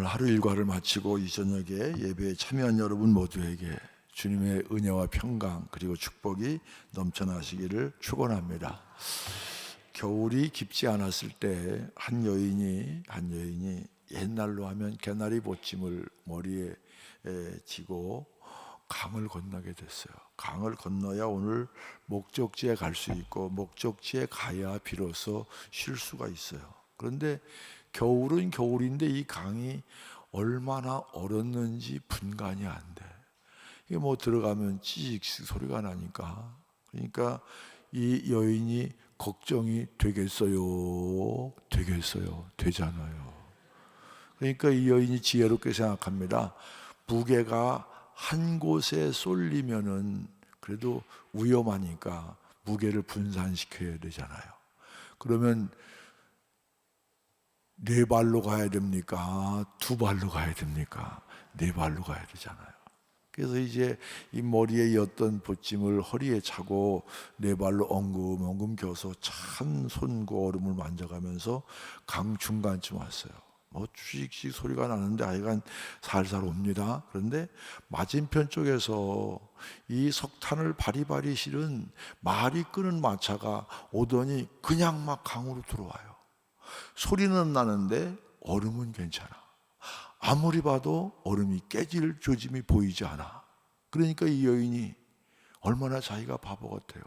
오늘 하루 일과를 마치고 이 저녁에 예배에 참여한 여러분 모두에게 주님의 은혜와 평강 그리고 축복이 넘쳐나시기를 축원합니다. 겨울이 깊지 않았을 때 한 여인이 옛날로 하면 개나리 보침을 머리에 지고 강을 건너게 됐어요. 강을 건너야 오늘 목적지에 갈 수 있고 목적지에 가야 비로소 쉴 수가 있어요. 그런데 겨울은 겨울인데 이 강이 얼마나 얼었는지 분간이 안 돼. 이게 뭐 들어가면 찌직 소리가 나니까. 그러니까 이 여인이 걱정이 되겠어요? 되잖아요. 그러니까 이 여인이 지혜롭게 생각합니다. 무게가 한 곳에 쏠리면은 그래도 위험하니까 무게를 분산시켜야 되잖아요. 그러면 네 발로 가야 됩니까? 두 발로 가야 됩니까? 네 발로 가야 되잖아요. 그래서 이제 이 머리에 였던 보침을 허리에 차고 네 발로 엉금엉금 겨서 찬 손과 얼음을 만져가면서 강 중간쯤 왔어요. 뭐 쥐익쥐익 소리가 나는데 하여간 살살 옵니다. 그런데 맞은편 쪽에서 이 석탄을 바리바리 실은 말이 끄는 마차가 오더니 그냥 막 강으로 들어와요. 소리는 나는데 얼음은 괜찮아. 아무리 봐도 얼음이 깨질 조짐이 보이지 않아. 그러니까 이 여인이 얼마나 자기가 바보 같아요.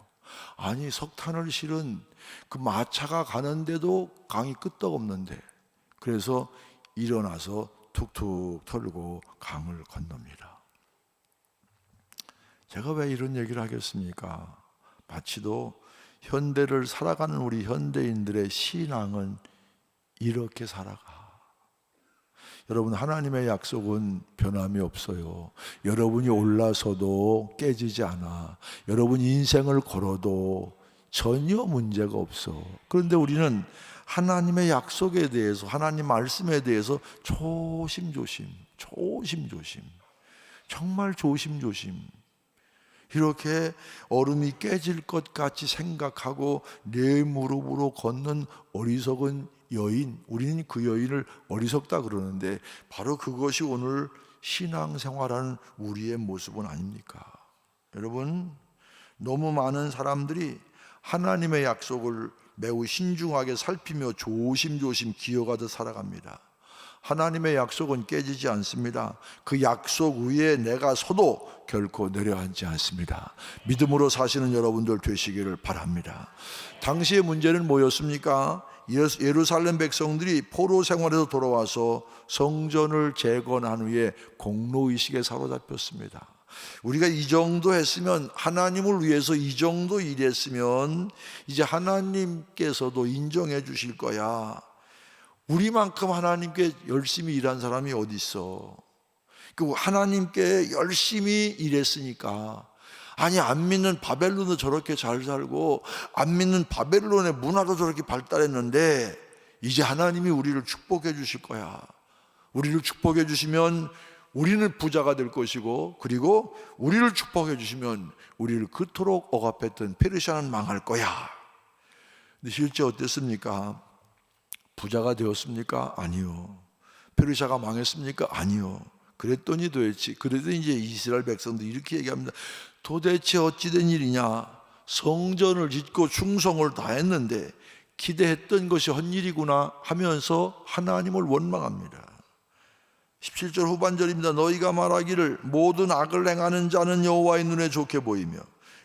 아니 석탄을 실은 그 마차가 가는데도 강이 끄떡없는데, 그래서 일어나서 툭툭 털고 강을 건넙니다. 제가 왜 이런 얘기를 하겠습니까? 마치도 현대를 살아가는 우리 현대인들의 신앙은 이렇게 살아가. 여러분, 하나님의 약속은 변함이 없어요. 여러분이 올라서도 깨지지 않아. 여러분 인생을 걸어도 전혀 문제가 없어. 그런데 우리는 하나님의 약속에 대해서, 하나님 말씀에 대해서 조심조심 정말 조심조심 이렇게 얼음이 깨질 것 같이 생각하고 내 무릎으로 걷는 어리석은 여인, 우리는 그 여인을 어리석다 그러는데 바로 그것이 오늘 신앙생활하는 우리의 모습은 아닙니까? 여러분, 너무 많은 사람들이 하나님의 약속을 매우 신중하게 살피며 조심조심 기어가듯 살아갑니다. 하나님의 약속은 깨지지 않습니다. 그 약속 위에 내가 서도 결코 내려앉지 않습니다. 믿음으로 사시는 여러분들 되시기를 바랍니다. 당시의 문제는 뭐였습니까? 예루살렘 백성들이 포로 생활에서 돌아와서 성전을 재건한 후에 공로의식에 사로잡혔습니다. 우리가 이 정도 했으면, 하나님을 위해서 이 정도 일했으면 이제 하나님께서도 인정해 주실 거야. 우리만큼 하나님께 열심히 일한 사람이 어디 있어? 그 하나님께 열심히 일했으니까. 아니, 안 믿는 바벨론도 저렇게 잘 살고 안 믿는 바벨론의 문화도 저렇게 발달했는데 이제 하나님이 우리를 축복해 주실 거야. 우리를 축복해 주시면 우리는 부자가 될 것이고, 그리고 우리를 축복해 주시면 우리를 그토록 억압했던 페르시아는 망할 거야. 근데 실제 어땠습니까? 부자가 되었습니까? 아니요. 페르시아가 망했습니까? 아니요. 그랬더니 이제 이스라엘 백성들이 이렇게 얘기합니다. 도대체 어찌된 일이냐? 성전을 짓고 충성을 다했는데 기대했던 것이 헛일이구나 하면서 하나님을 원망합니다. 17절 후반절입니다. 너희가 말하기를 모든 악을 행하는 자는 여호와의 눈에 좋게 보이며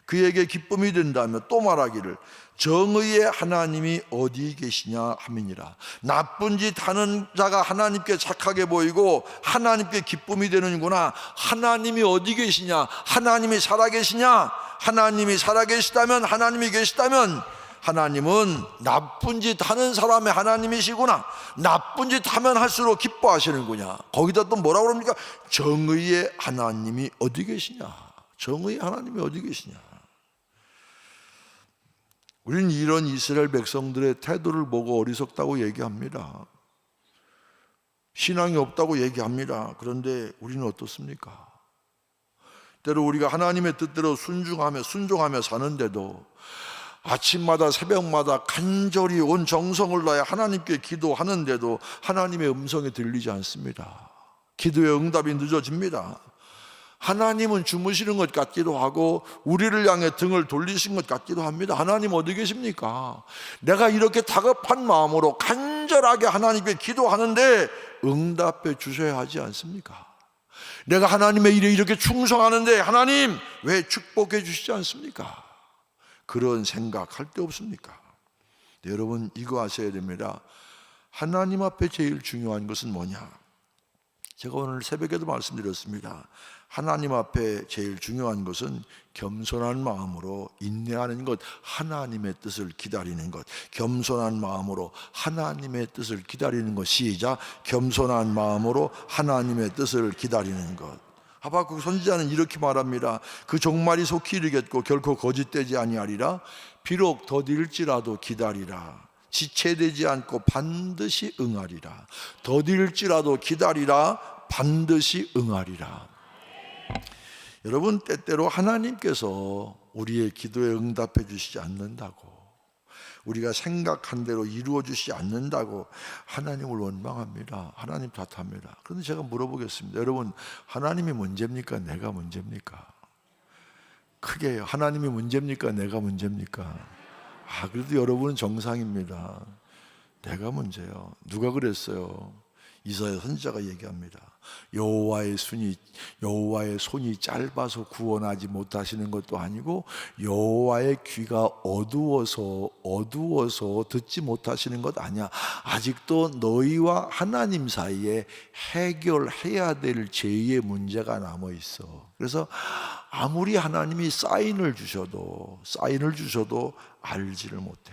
그에게 기쁨이 된다며 또 말하기를 정의의 하나님이 어디 계시냐 함이니라. 나쁜 짓 하는 자가 하나님께 착하게 보이고 하나님께 기쁨이 되는구나. 하나님이 어디 계시냐? 하나님이 살아계시냐? 하나님이 살아계시다면, 하나님이 계시다면 하나님은 나쁜 짓 하는 사람의 하나님이시구나. 나쁜 짓 하면 할수록 기뻐하시는구나. 거기다 또 뭐라고 그럽니까? 정의의 하나님이 어디 계시냐? 정의의 하나님이 어디 계시냐? 우리는 이런 이스라엘 백성들의 태도를 보고 어리석다고 얘기합니다. 신앙이 없다고 얘기합니다. 그런데 우리는 어떻습니까? 때로 우리가 하나님의 뜻대로 순종하며 사는데도 아침마다 새벽마다 간절히 온 정성을 다해 하나님께 기도하는데도 하나님의 음성이 들리지 않습니다. 기도의 응답이 늦어집니다. 하나님은 주무시는 것 같기도 하고 우리를 향해 등을 돌리신 것 같기도 합니다. 하나님 어디 계십니까? 내가 이렇게 다급한 마음으로 간절하게 하나님께 기도하는데 응답해 주셔야 하지 않습니까? 내가 하나님의 일에 이렇게 충성하는데 하나님 왜 축복해 주시지 않습니까? 그런 생각할 때 없습니까? 네, 여러분 이거 아셔야 됩니다. 하나님 앞에 제일 중요한 것은 뭐냐? 제가 오늘 새벽에도 말씀드렸습니다. 하나님 앞에 제일 중요한 것은 겸손한 마음으로 인내하는 것, 하나님의 뜻을 기다리는 것. 겸손한 마음으로 하나님의 뜻을 기다리는 것. 시작. 겸손한 마음으로 하나님의 뜻을 기다리는 것. 하박국 선지자는 이렇게 말합니다. 그 종말이 속히 이르겠고 결코 거짓되지 아니하리라. 비록 더딜지라도 기다리라. 지체되지 않고 반드시 응하리라. 더딜지라도 기다리라. 반드시 응하리라. 여러분, 때때로 하나님께서 우리의 기도에 응답해 주시지 않는다고, 우리가 생각한 대로 이루어 주시지 않는다고 하나님을 원망합니다. 하나님 탓합니다. 그런데 제가 물어보겠습니다. 여러분, 하나님이 문제입니까? 내가 문제입니까? 크게 하나님이 문제입니까? 내가 문제입니까? 그래도 여러분은 정상입니다. 내가 문제요. 누가 그랬어요? 이사야 선지자가 얘기합니다. 여호와의 손이 짧아서 구원하지 못하시는 것도 아니고 여호와의 귀가 어두워서 듣지 못하시는 것 아니야. 아직도 너희와 하나님 사이에 해결해야 될 죄의 문제가 남아 있어. 그래서 아무리 하나님이 사인을 주셔도 알지를 못해.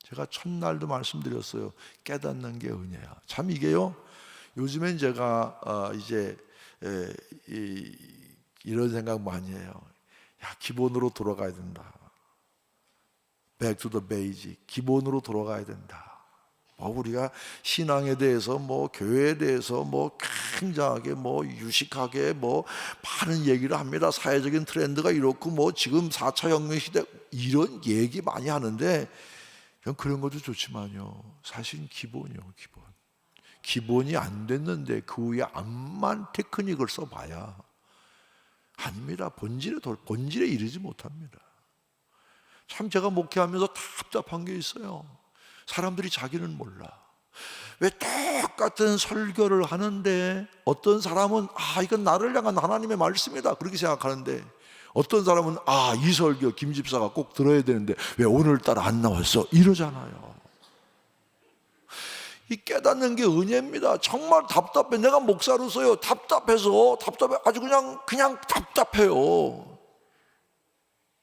제가 첫날도 말씀드렸어요. 깨닫는 게 은혜야. 참 이게요, 요즘엔 제가 이런 생각 많이 해요. 기본으로 돌아가야 된다. Back to the basic. 기본으로 돌아가야 된다. 우리가 신앙에 대해서 교회에 대해서 굉장하게 유식하게 많은 얘기를 합니다. 사회적인 트렌드가 이렇고 지금 4차 혁명 시대 이런 얘기 많이 하는데 그런 것도 좋지만요, 사실은 기본이요. 기본이 안 됐는데 그 위에 암만 테크닉을 써봐야 아닙니다. 본질에 이르지 못합니다. 참 제가 목회하면서 답답한 게 있어요. 사람들이 자기는 몰라. 왜 똑같은 설교를 하는데 어떤 사람은 이건 나를 향한 하나님의 말씀이다 그렇게 생각하는데, 어떤 사람은 이 설교 김 집사가 꼭 들어야 되는데 왜 오늘따라 안 나왔어? 이러잖아요. 이 깨닫는 게 은혜입니다. 정말 답답해. 내가 목사로서요, 답답해. 아주 그냥 답답해요.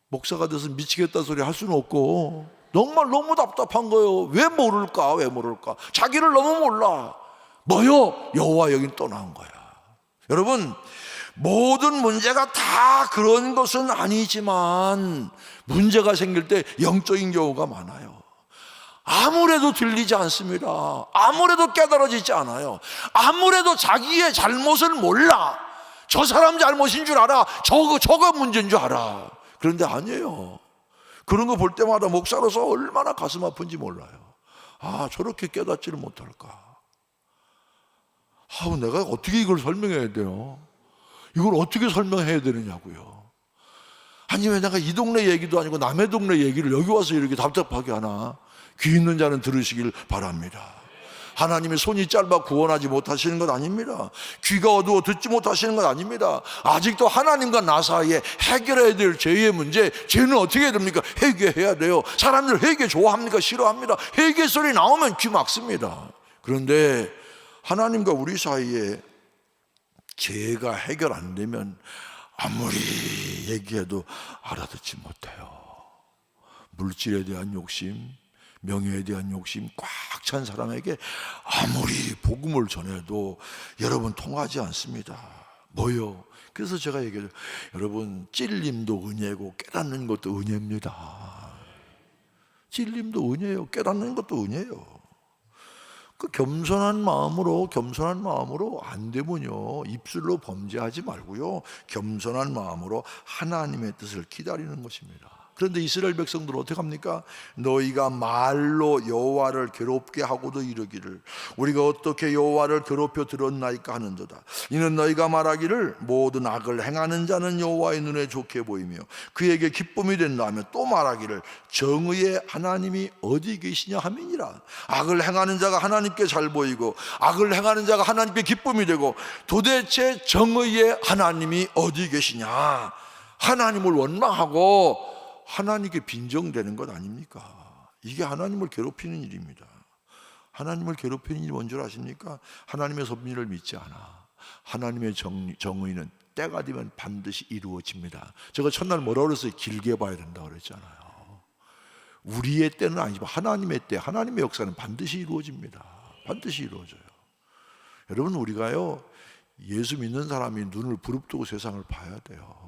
목사가 돼서 미치겠다 소리 할 수는 없고 정말 너무 답답한 거예요. 왜 모를까? 자기를 너무 몰라. 여호와 여긴 또 나온 거야. 여러분, 모든 문제가 다 그런 것은 아니지만 문제가 생길 때 영적인 경우가 많아요. 아무래도 들리지 않습니다. 아무래도 깨달아지지 않아요. 아무래도 자기의 잘못을 몰라. 저 사람 잘못인 줄 알아. 저거 문제인 줄 알아. 그런데 아니에요. 그런 거 볼 때마다 목사로서 얼마나 가슴 아픈지 몰라요. 저렇게 깨닫지를 못할까. 내가 어떻게 이걸 설명해야 돼요? 이걸 어떻게 설명해야 되느냐고요. 아니 왜 내가 이 동네 얘기도 아니고 남의 동네 얘기를 여기 와서 이렇게 답답하게 하나. 귀 있는 자는 들으시길 바랍니다. 하나님의 손이 짧아 구원하지 못하시는 것 아닙니다. 귀가 어두워 듣지 못하시는 것 아닙니다. 아직도 하나님과 나 사이에 해결해야 될 죄의 문제, 죄는 어떻게 해야 됩니까? 회개해야 돼요. 사람들 회개 좋아합니까? 싫어합니다. 회개 소리 나오면 귀 막습니다. 그런데 하나님과 우리 사이에 죄가 해결 안 되면 아무리 얘기해도 알아듣지 못해요. 물질에 대한 욕심, 명예에 대한 욕심 꽉 찬 사람에게 아무리 복음을 전해도 여러분 통하지 않습니다. 그래서 제가 얘기해요. 여러분, 찔림도 은혜고 깨닫는 것도 은혜입니다. 찔림도 은혜예요. 깨닫는 것도 은혜예요. 그 겸손한 마음으로 안 되면요, 입술로 범죄하지 말고요, 겸손한 마음으로 하나님의 뜻을 기다리는 것입니다. 그런데 이스라엘 백성들은 어떻게 합니까? 너희가 말로 여호와를 괴롭게 하고도 이르기를 우리가 어떻게 여호와를 괴롭혀 들었나이까 하는도다. 이는 너희가 말하기를 모든 악을 행하는 자는 여호와의 눈에 좋게 보이며 그에게 기쁨이 된다 하며 또 말하기를 정의의 하나님이 어디 계시냐 함이니라. 악을 행하는 자가 하나님께 잘 보이고 악을 행하는 자가 하나님께 기쁨이 되고 도대체 정의의 하나님이 어디 계시냐? 하나님을 원망하고 하나님께 빈정되는 것 아닙니까? 이게 하나님을 괴롭히는 일입니다. 하나님을 괴롭히는 일이 뭔 줄 아십니까? 하나님의 섭리를 믿지 않아. 하나님의 정의는 때가 되면 반드시 이루어집니다. 제가 첫날 뭐라고 그랬어요? 길게 봐야 된다고 그랬잖아요. 우리의 때는 아니지만 하나님의 때, 하나님의 역사는 반드시 이루어집니다. 반드시 이루어져요. 여러분, 우리가요 예수 믿는 사람이 눈을 부릅뜨고 세상을 봐야 돼요.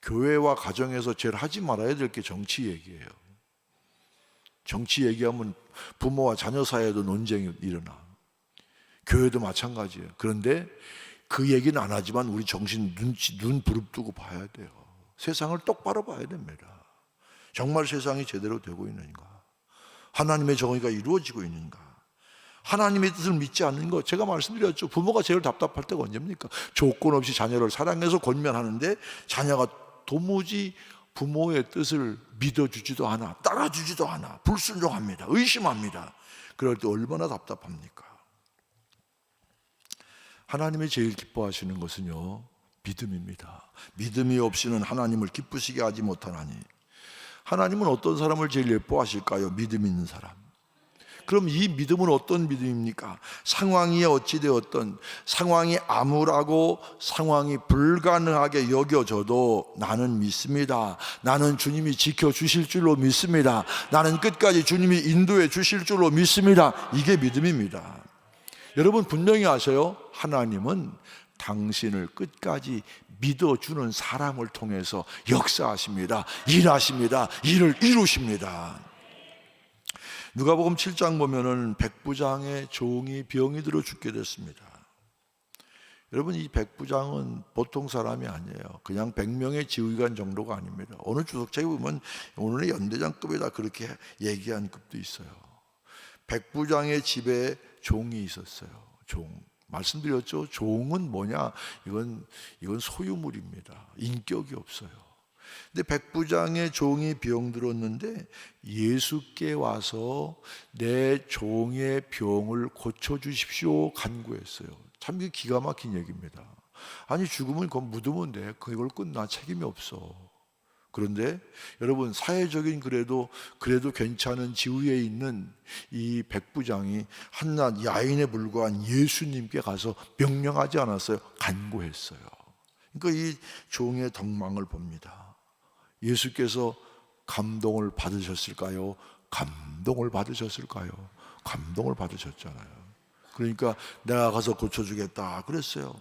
교회와 가정에서 제일 하지 말아야 될 게 정치 얘기예요. 정치 얘기하면 부모와 자녀 사이에도 논쟁이 일어나. 교회도 마찬가지예요. 그런데 그 얘기는 안 하지만 우리 정신 눈 부릅뜨고 봐야 돼요. 세상을 똑바로 봐야 됩니다. 정말 세상이 제대로 되고 있는가? 하나님의 정의가 이루어지고 있는가? 하나님의 뜻을 믿지 않는 것, 제가 말씀드렸죠. 부모가 제일 답답할 때가 언제입니까? 조건 없이 자녀를 사랑해서 권면하는데 자녀가 도무지 부모의 뜻을 믿어주지도 않아, 따라주지도 않아, 불순종합니다, 의심합니다. 그럴 때 얼마나 답답합니까? 하나님이 제일 기뻐하시는 것은요 믿음입니다. 믿음이 없이는 하나님을 기쁘시게 하지 못하나니. 하나님은 어떤 사람을 제일 예뻐하실까요? 믿음 있는 사람. 그럼 이 믿음은 어떤 믿음입니까? 상황이 어찌되었던, 상황이 암울하고 상황이 불가능하게 여겨져도 나는 믿습니다. 나는 주님이 지켜주실 줄로 믿습니다. 나는 끝까지 주님이 인도해 주실 줄로 믿습니다. 이게 믿음입니다. 여러분 분명히 아세요? 하나님은 당신을 끝까지 믿어주는 사람을 통해서 역사하십니다. 일하십니다. 일을 이루십니다. 누가복음 7장 보면은 백부장의 종이 병이 들어 죽게 됐습니다. 여러분, 이 백부장은 보통 사람이 아니에요. 그냥 100명의 지휘관 정도가 아닙니다. 어느 주석책에 보면 오늘의 연대장급에다 그렇게 얘기한 급도 있어요. 백부장의 집에 종이 있었어요. 종. 말씀드렸죠. 종은 뭐냐? 이건 소유물입니다. 인격이 없어요. 근데 백부장의 종이 병들었는데 예수께 와서 내 종의 병을 고쳐주십시오 간구했어요. 참 이게 기가 막힌 얘기입니다. 아니, 죽으면 그건 묻으면 돼. 그걸 끝나. 책임이 없어. 그런데 여러분, 사회적인 그래도 괜찮은 지위에 있는 이 백부장이 한낱 야인에 불과한 예수님께 가서 명령하지 않았어요. 간구했어요. 그러니까 이 종의 덕망을 봅니다. 예수께서 감동을 받으셨을까요? 감동을 받으셨을까요? 감동을 받으셨잖아요. 그러니까 내가 가서 고쳐주겠다 그랬어요.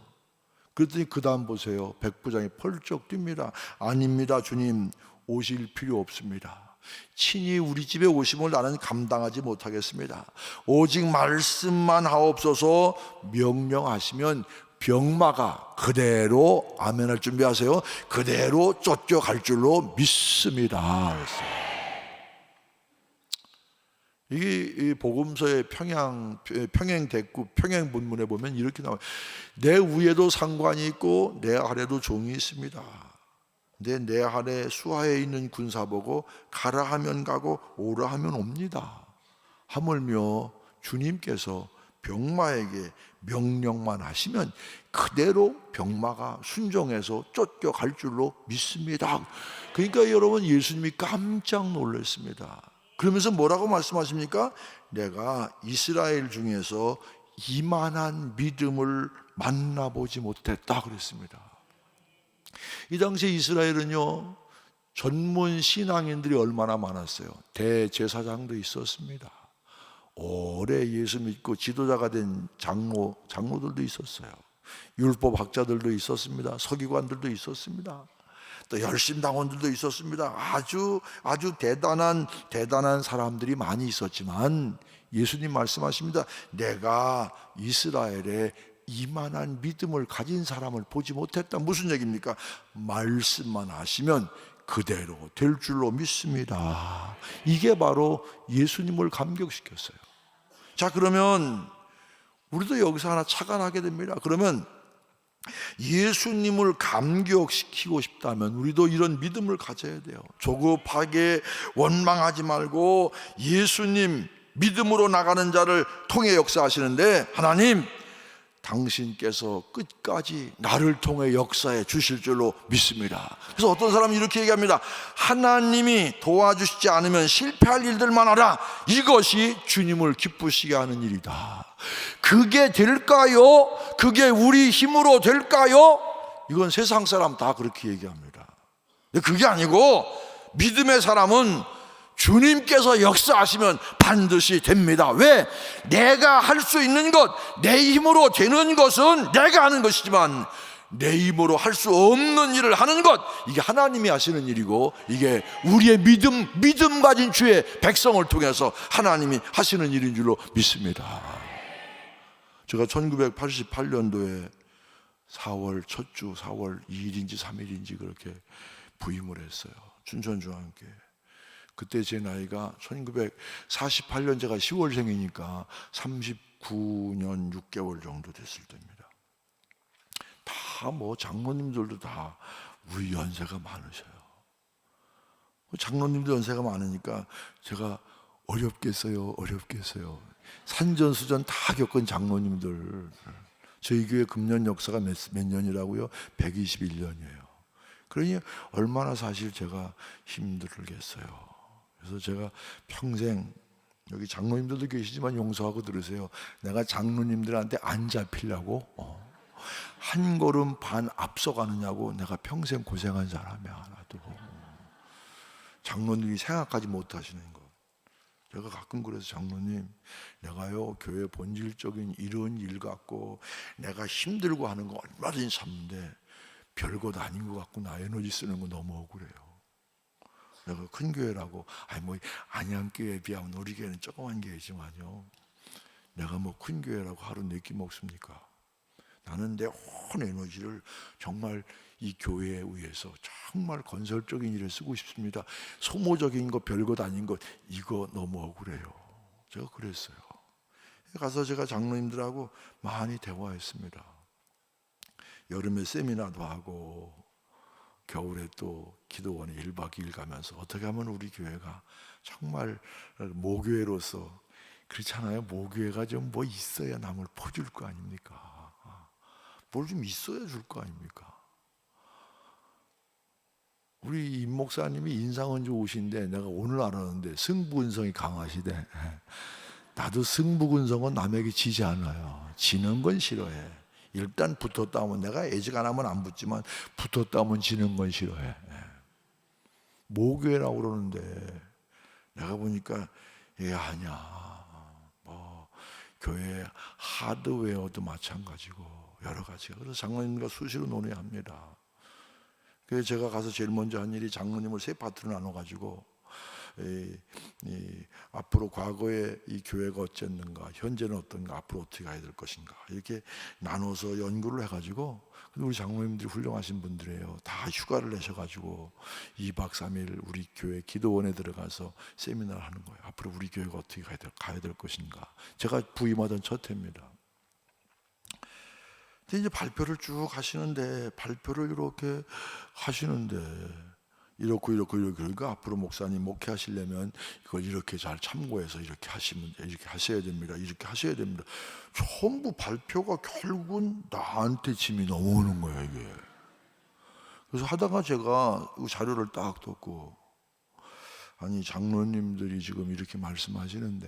그랬더니 그 다음 보세요. 백부장이 펄쩍 뜁니다. 아닙니다, 주님. 오실 필요 없습니다. 친히 우리 집에 오심을 나는 감당하지 못하겠습니다. 오직 말씀만 하옵소서. 명령하시면 병마가 그대로, 아멘할 준비하세요, 그대로 쫓겨갈 줄로 믿습니다. 이게 복음서의 평행 대구, 평행 본문에 보면 이렇게 나와요. 내 위에도 상관이 있고 내 아래도 종이 있습니다. 근데 내 아래 수하에 있는 군사 보고 가라 하면 가고 오라 하면 옵니다. 하물며 주님께서 병마에게 명령만 하시면 그대로 병마가 순종해서 쫓겨갈 줄로 믿습니다. 그러니까 여러분, 예수님이 깜짝 놀랐습니다. 그러면서 뭐라고 말씀하십니까? 내가 이스라엘 중에서 이만한 믿음을 만나보지 못했다 그랬습니다. 이 당시 이스라엘은요 전문 신앙인들이 얼마나 많았어요. 대제사장도 있었습니다. 오래 예수 믿고 지도자가 된 장로들도 있었어요. 율법학자들도 있었습니다. 서기관들도 있었습니다. 또 열심당원들도 있었습니다. 아주 대단한 사람들이 많이 있었지만 예수님 말씀하십니다. 내가 이스라엘에 이만한 믿음을 가진 사람을 보지 못했다. 무슨 얘기입니까? 말씀만 하시면 그대로 될 줄로 믿습니다. 이게 바로 예수님을 감격시켰어요. 자, 그러면 우리도 여기서 하나 착안하게 됩니다. 그러면 예수님을 감격시키고 싶다면 우리도 이런 믿음을 가져야 돼요. 조급하게 원망하지 말고 예수님 믿음으로 나가는 자를 통해 역사하시는데, 하나님 당신께서 끝까지 나를 통해 역사해 주실 줄로 믿습니다. 그래서 어떤 사람은 이렇게 얘기합니다. 하나님이 도와주시지 않으면 실패할 일들만 하라. 이것이 주님을 기쁘시게 하는 일이다. 그게 될까요? 그게 우리 힘으로 될까요? 이건 세상 사람 다 그렇게 얘기합니다. 근데 그게 아니고 믿음의 사람은 주님께서 역사하시면 반드시 됩니다. 왜? 내가 할 수 있는 것, 내 힘으로 되는 것은 내가 하는 것이지만 내 힘으로 할 수 없는 일을 하는 것, 이게 하나님이 하시는 일이고, 이게 우리의 믿음 가진 주의 백성을 통해서 하나님이 하시는 일인 줄로 믿습니다. 제가 1988년도에 4월 첫 주 4월 2일인지 3일인지 그렇게 부임을 했어요. 춘천중앙교회. 그때 제 나이가 1948년 제가 10월생이니까 39년 6개월 정도 됐을 때입니다. 다 뭐 장로님들도 다 우리 연세가 많으셔요. 장로님도 연세가 많으니까 제가 어렵겠어요. 산전수전 다 겪은 장로님들. 저희 교회 금년 역사가 몇 년이라고요? 121년이에요. 그러니 얼마나 사실 제가 힘들겠어요. 그래서 제가 평생, 여기 장로님들도 계시지만 용서하고 들으세요. 내가 장로님들한테 안 잡히려고 한 걸음 반 앞서가느냐고 내가 평생 고생한 사람이 하나도. 장로님이 생각하지 못하시는 것. 제가 가끔 그래서 장로님, 내가요 교회 본질적인 이런 일 갖고 내가 힘들고 하는 거 얼마든지 참는데 별것 아닌 것 같고 나 에너지 쓰는 거 너무 억울해요. 내가 큰 교회라고, 뭐 안양교회에 비하면 우리 교회는 조그만 교회지만요, 내가 뭐 큰 교회라고 하루 4끼 먹습니까? 나는 내 온 에너지를 정말 이 교회에 의해서 정말 건설적인 일에 쓰고 싶습니다. 소모적인 거, 별것 아닌 것, 이거 너무 억울해요. 제가 그랬어요. 가서 제가 장로님들하고 많이 대화했습니다. 여름에 세미나도 하고 겨울에 또 기도원에 1박 2일 가면서 어떻게 하면 우리 교회가 정말 모교회로서, 그렇잖아요. 모교회가 좀 뭐 있어야 남을 퍼줄 거 아닙니까? 뭘 좀 있어야 줄 거 아닙니까? 우리 임 목사님이 인상은 좋으신데 내가 오늘 알았는데 승부근성이 강하시대. 나도 승부근성은 남에게 지지 않아요. 지는 건 싫어해. 일단 붙었다 하면, 내가 애직 안 하면 안 붙지만 붙었다 하면 지는 건 싫어해. 모교회라고 그러는데 내가 보니까 얘 아니야. 뭐 교회 하드웨어도 마찬가지고 여러 가지가. 그래서 장로님과 수시로 논의합니다. 그래서 제가 가서 제일 먼저 한 일이 장로님을 3파트로 나눠가지고 앞으로 과거에 이 교회가 어쨌는가, 현재는 어떤가, 앞으로 어떻게 가야 될 것인가, 이렇게 나눠서 연구를 해가지고, 근데 우리 장로님들이 훌륭하신 분들이에요. 다 휴가를 내셔가지고 2박 3일 우리 교회 기도원에 들어가서 세미나를 하는 거예요. 앞으로 우리 교회가 어떻게 가야 될 것인가. 제가 부임하던 첫 해입니다. 근데 이제 발표를 쭉 하시는데, 발표를 이렇게 하시는데 이렇고 그러니까 앞으로 목사님 목회하시려면 이걸 이렇게 잘 참고해서 이렇게 하셔야 됩니다. 이렇게 하셔야 됩니다. 전부 발표가 결국은 나한테 짐이 넘어오는 거예요, 이게. 그래서 하다가 제가 이 자료를 딱 뒀고, 아니 장로님들이 지금 이렇게 말씀하시는데,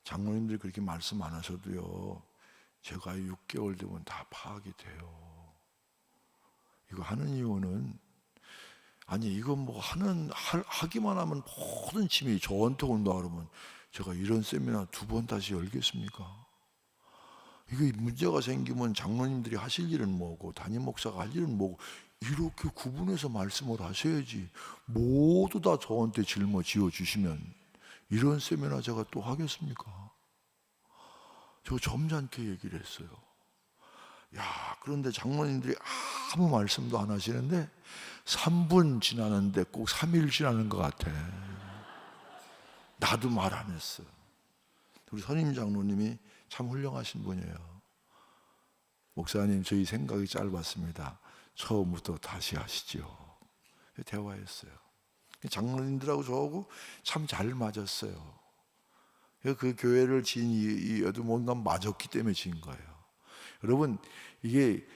장로님들이 그렇게 말씀 안 하셔도요, 제가 6개월 되면 다 파악이 돼요. 이거 하는 이유는, 아니 이거 뭐 하기만 하면 모든 짐이 저한테 온다 그러면 제가 이런 세미나 2번 다시 열겠습니까? 이게 문제가 생기면 장로님들이 하실 일은 뭐고 담임 목사가 할 일은 뭐고, 이렇게 구분해서 말씀을 하셔야지. 모두 다 저한테 짊어지어 주시면 이런 세미나 제가 또 하겠습니까? 저 점잖게 얘기를 했어요. 야, 그런데 장로님들이 아무 말씀도 안 하시는데 3분 지나는데 꼭 3일 지나는 것 같아. 나도 말 안 했어. 우리 선임 장로님이 참 훌륭하신 분이에요. 목사님, 저희 생각이 짧았습니다. 처음부터 다시 하시죠. 대화했어요. 장로님들하고 저하고 참 잘 맞았어요. 그 교회를 지은 이유도 뭔가 맞았기 때문에 지은 거예요. 여러분, 이게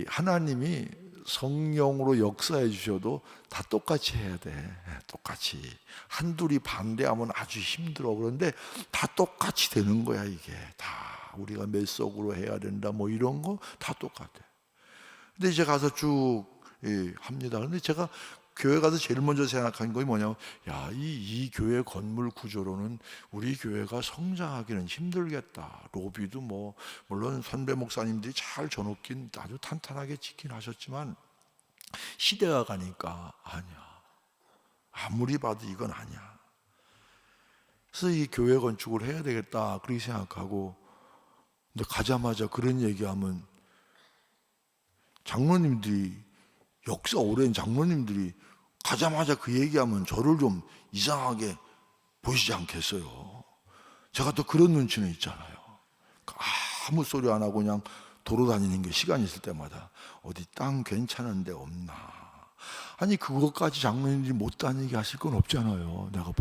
하나님이 성령으로 역사해 주셔도 다 똑같이 해야 돼. 똑같이. 한둘이 반대하면 아주 힘들어. 그런데 다 똑같이 되는 거야, 이게. 다 우리가 맷속으로 해야 된다, 뭐 이런 거 다 똑같아. 근데 이제 가서 쭉 합니다. 근데 제가 교회 가서 제일 먼저 생각한 거 뭐냐면, 야, 이 교회 건물 구조로는 우리 교회가 성장하기는 힘들겠다. 로비도 뭐 물론 선배 목사님들이 잘 져놓긴 아주 탄탄하게 짓긴 하셨지만 시대가 가니까 아니야. 아무리 봐도 이건 아니야. 그래서 이 교회 건축을 해야 되겠다 그렇게 생각하고, 근데 가자마자 그런 얘기하면 장로님들이, 역사 오랜 장로님들이 가자마자 그 얘기하면 저를 좀 이상하게 보시지 않겠어요? 제가 또 그런 눈치는 있잖아요. 아무 소리 안 하고 그냥 돌아다니는 게, 시간 있을 때마다 어디 땅 괜찮은 데 없나. 아니, 그것까지 장로님들이 못 다니게 하실 건 없잖아요. 내가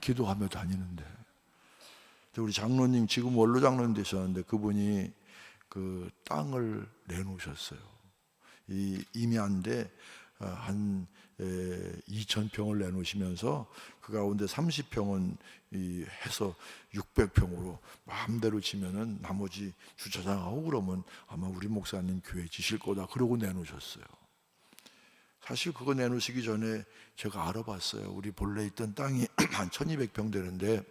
기도하며 다니는데. 우리 장로님, 지금 원로 장로님 되셨는데 그분이 그 땅을 내놓으셨어요. 이 임야인데 한 2,000평을 내놓으시면서 그 가운데 30평은 해서 600평으로 마음대로 지면은 나머지 주차장하고 그러면 아마 우리 목사님 교회 지실 거다 그러고 내놓으셨어요. 사실 그거 내놓으시기 전에 제가 알아봤어요. 우리 본래 있던 땅이 한 1,200평 되는데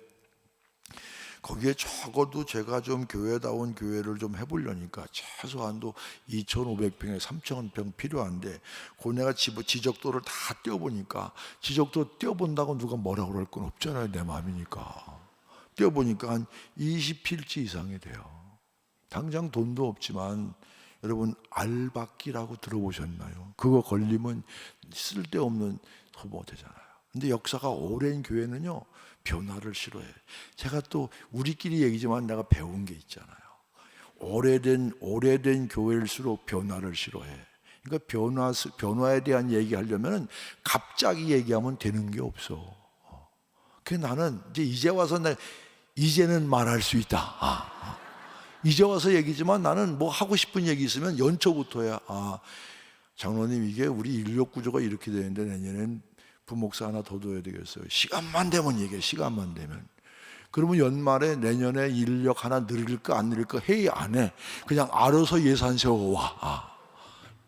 거기에 적어도 제가 좀 교회다운 교회를 좀 해보려니까 최소한도 2,500평에 3,000평 필요한데, 그 내가 지적도를 다 떼어보니까, 지적도 떼어본다고 누가 뭐라 그럴 건 없잖아요. 내 마음이니까. 떼어보니까 한 20필지 이상이 돼요. 당장 돈도 없지만 여러분, 알박기라고 들어보셨나요? 그거 걸리면 쓸데없는 소모 되잖아요. 근데 역사가 오랜 교회는요, 변화를 싫어해. 제가 또 우리끼리 얘기지만 내가 배운 게 있잖아요. 오래된 교회일수록 변화를 싫어해. 그러니까 변화에 대한 얘기하려면 갑자기 얘기하면 되는 게 없어. 그래서 나는 이제 와서 이제는 말할 수 있다. 이제 와서 얘기지만 나는 뭐 하고 싶은 얘기 있으면 연초부터야. 장로님, 이게 우리 인력 구조가 이렇게 되는데 내년엔 부목사 하나 더 둬야 되겠어요. 시간만 되면 얘기해. 시간만 되면. 그러면 연말에 내년에 인력 하나 늘릴까 안 늘릴까 회의 안 해. 그냥 알아서 예산 세워와.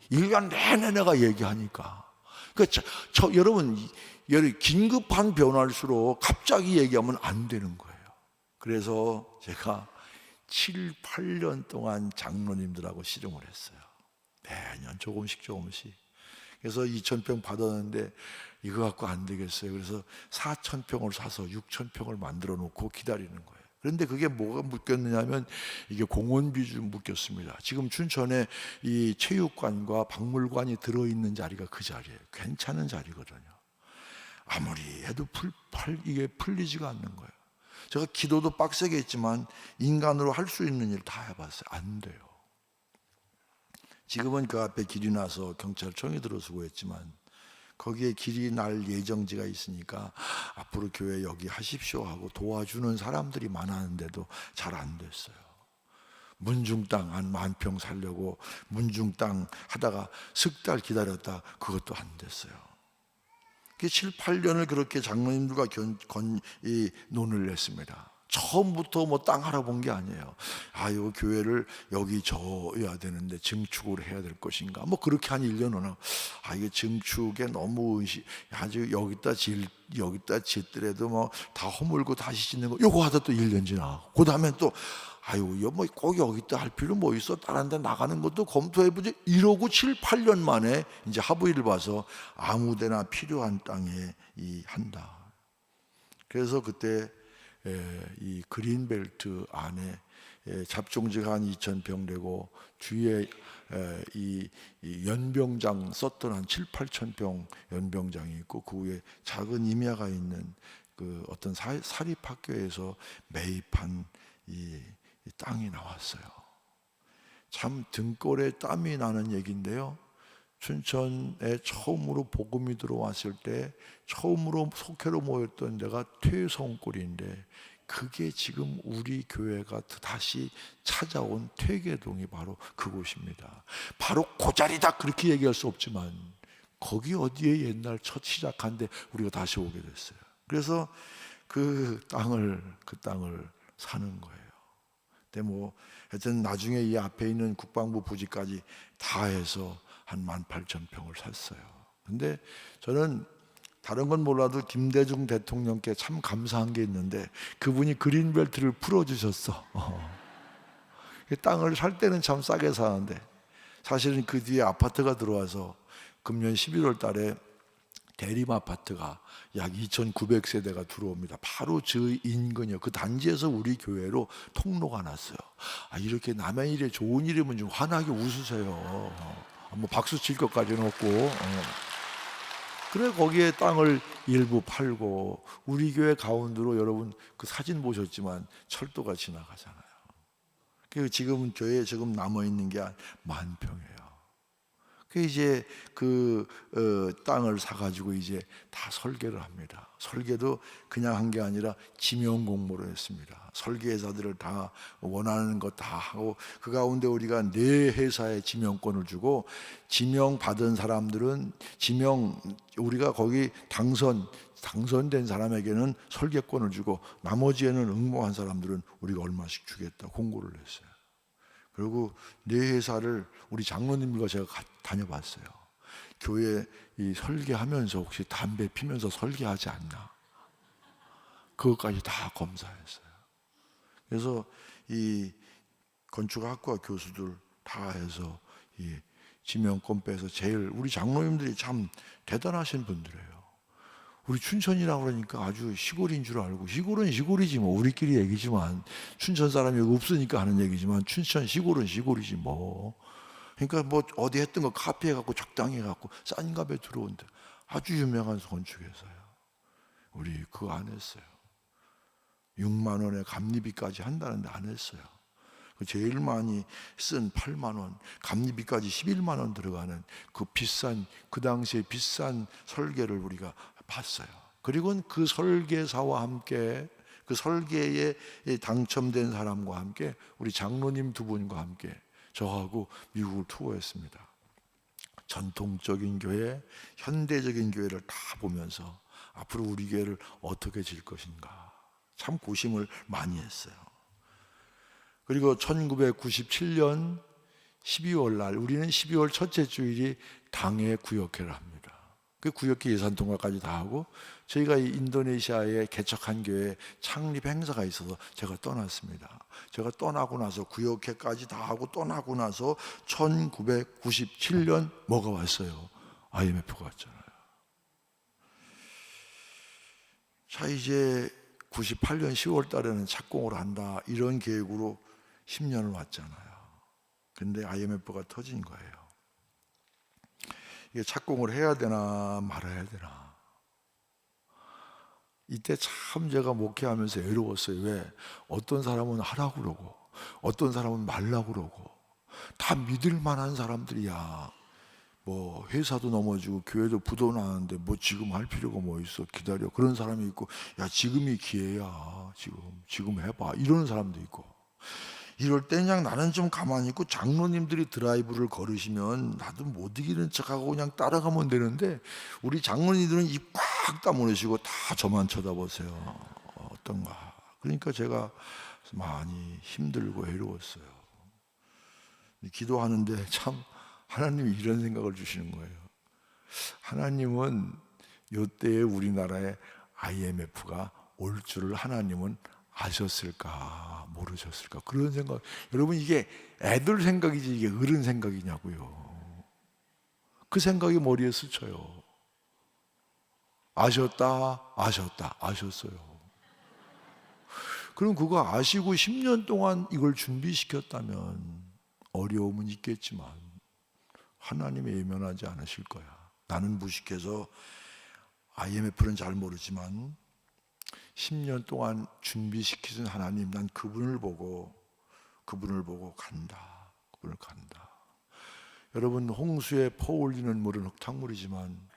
1년 내내 내가 얘기하니까. 그러니까 여러분, 긴급한 변화일수록 갑자기 얘기하면 안 되는 거예요. 그래서 제가 7, 8년 동안 장로님들하고 씨름을 했어요. 매년 조금씩. 그래서 2,000평 받았는데 이거 갖고 안 되겠어요. 그래서 4,000평을 사서 6,000평을 만들어 놓고 기다리는 거예요. 그런데 그게 뭐가 묶였느냐면 이게 공원비 좀 묶였습니다. 지금 춘천에 이 체육관과 박물관이 들어있는 자리가 그 자리예요. 괜찮은 자리거든요. 아무리 해도 이게 풀리지가 않는 거예요. 제가 기도도 빡세게 했지만 인간으로 할 수 있는 일 다 해봤어요. 안 돼요. 지금은 그 앞에 길이 나서 경찰청이 들어서고 했지만 거기에 길이 날 예정지가 있으니까 앞으로 교회 여기 하십시오 하고 도와주는 사람들이 많았는데도 잘 안 됐어요. 문중 땅 한 10,000평 살려고 문중 땅 하다가 석 달 기다렸다 그것도 안 됐어요. 7, 8년을 그렇게 장로님들과 논의를 했습니다. 처음부터 뭐 땅 알아본 게 아니에요. 이 교회를 여기 져야 되는데 증축을 해야 될 것인가. 뭐 그렇게 한 1년은 이게 증축에 너무 아주 여기다 짓더라도 뭐 다 허물고 다시 짓는 거 요거 하다 또 1년 지나고 그 다음에 또 뭐 꼭 여기다 할 필요 뭐 있어? 다른 데 나가는 것도 검토해보지. 이러고 7, 8년 만에 이제 합의를 봐서 아무데나 필요한 땅에 한다. 그래서 그때 이 그린벨트 안에 잡종지가 한 2,000평 되고 주위에 이 연병장 썼던 한 7, 8천 평 연병장이 있고 그 위에 작은 임야가 있는 그 어떤 사립학교에서 매입한 이 땅이 나왔어요. 참 등골에 땀이 나는 얘기인데요. 춘천에 처음으로 복음이 들어왔을 때 처음으로 속회로 모였던 데가 퇴성골인데 그게 지금 우리 교회가 다시 찾아온 퇴계동이 바로 그곳입니다. 바로 그 자리다 그렇게 얘기할 수 없지만 거기 어디에 옛날 첫 시작한데 우리가 다시 오게 됐어요. 그래서 그 땅을 사는 거예요. 근데 뭐 하여튼 나중에 이 앞에 있는 국방부 부지까지 다 해서 한 18,000평을 샀어요. 근데 저는 다른 건 몰라도 김대중 대통령께 참 감사한 게 있는데 그분이 그린벨트를 풀어주셨어. 땅을 살 때는 참 싸게 사는데 사실은 그 뒤에 아파트가 들어와서 금년 11월 달에 대림 아파트가 약 2,900세대가 들어옵니다. 바로 저 인근이요. 그 단지에서 우리 교회로 통로가 났어요. 이렇게 남의 일에 좋은 일이면 좀 환하게 웃으세요. 뭐 박수 칠 것까지는 없고. 그래 거기에 땅을 일부 팔고 우리 교회 가운데로 여러분 그 사진 보셨지만 철도가 지나가잖아요. 그 지금 교회에 지금 남아 있는 게 한 10,000평이에요. 그 이제 그 땅을 사가지고 이제 다 설계를 합니다. 설계도 그냥 한 게 아니라 지명 공모를 했습니다. 설계사들을 다 원하는 것 다 하고 그 가운데 우리가 4회사에 지명권을 주고 지명 받은 사람들은 우리가 거기 당선된 사람에게는 설계권을 주고 나머지에는 응모한 사람들은 우리가 얼마씩 주겠다 공고를 했어요. 그리고 4회사를 우리 장로님과 제가 다녀봤어요. 교회 이 설계하면서 혹시 담배 피면서 설계하지 않나? 그것까지 다 검사했어요. 그래서 이 건축학과 교수들 다 해서 이 지명권 빼서 제일 우리 장로님들이 참 대단하신 분들이에요. 우리 춘천이라고 그러니까 아주 시골인 줄 알고 시골은 시골이지 뭐 우리끼리 얘기지만 춘천 사람이 없으니까 하는 얘기지만 춘천 시골은 시골이지 뭐. 그러니까 뭐 어디 했던 거 카피해 갖고 적당히 해 갖고 싼 값에 들어온다. 아주 유명한 건축회사예요. 우리 그거 안 했어요. 6만 원에 감리비까지 한다는데 안 했어요. 제일 많이 쓴 8만 원, 감리비까지 11만 원 들어가는 그 당시에 비싼 설계를 우리가 봤어요. 그리고 그 설계사와 함께 그 설계에 당첨된 사람과 함께 우리 장로님 2분과 함께 저하고 미국을 투어했습니다. 전통적인 교회, 현대적인 교회를 다 보면서 앞으로 우리 교회를 어떻게 질 것인가 참 고심을 많이 했어요. 그리고 1997년 12월 날 우리는 12월 첫째 주일이 당회 구역회를 합니다. 그 구역회 예산 통과까지 다 하고 저희가 이 인도네시아에 개척한 교회 창립 행사가 있어서 제가 떠났습니다. 제가 떠나고 나서 구역회까지 다 하고 떠나고 나서 1997년 뭐가 왔어요? IMF가 왔잖아요. 자 이제 98년 10월 달에는 착공을 한다 이런 계획으로 10년을 왔잖아요. 근데 IMF가 터진 거예요. 이게 착공을 해야 되나 말아야 되나. 이때 참 제가 목회하면서 외로웠어요. 왜? 어떤 사람은 하라고 그러고 어떤 사람은 말라고 그러고 다 믿을 만한 사람들이야. 뭐 회사도 넘어지고 교회도 부도 나는데 뭐 지금 할 필요가 뭐 있어 기다려 그런 사람이 있고 야 지금이 기회야 지금 해봐 이러는 사람도 있고 이럴 때 그냥 나는 좀 가만히 있고 장로님들이 드라이브를 걸으시면 나도 못 이기는 척하고 그냥 따라가면 되는데 우리 장로님들은 입 꽉 다물으시고 다 저만 쳐다보세요. 어떤가. 그러니까 제가 많이 힘들고 외로웠어요. 기도하는데 참 하나님이 이런 생각을 주시는 거예요. 하나님은 이때에 우리나라에 IMF가 올 줄을 하나님은 아셨을까 모르셨을까 그런 생각. 여러분 이게 애들 생각이지 이게 어른 생각이냐고요. 그 생각이 머리에 스쳐요. 아셨어요. 그럼 그거 아시고 10년 동안 이걸 준비시켰다면 어려움은 있겠지만 하나님이 외면하지 않으실 거야. 나는 무식해서 IMF는 잘 모르지만 10년 동안 준비시키신 하나님, 난 그분을 보고 간다. 그분을 간다. 여러분, 홍수에 퍼올리는 물은 흙탕물이지만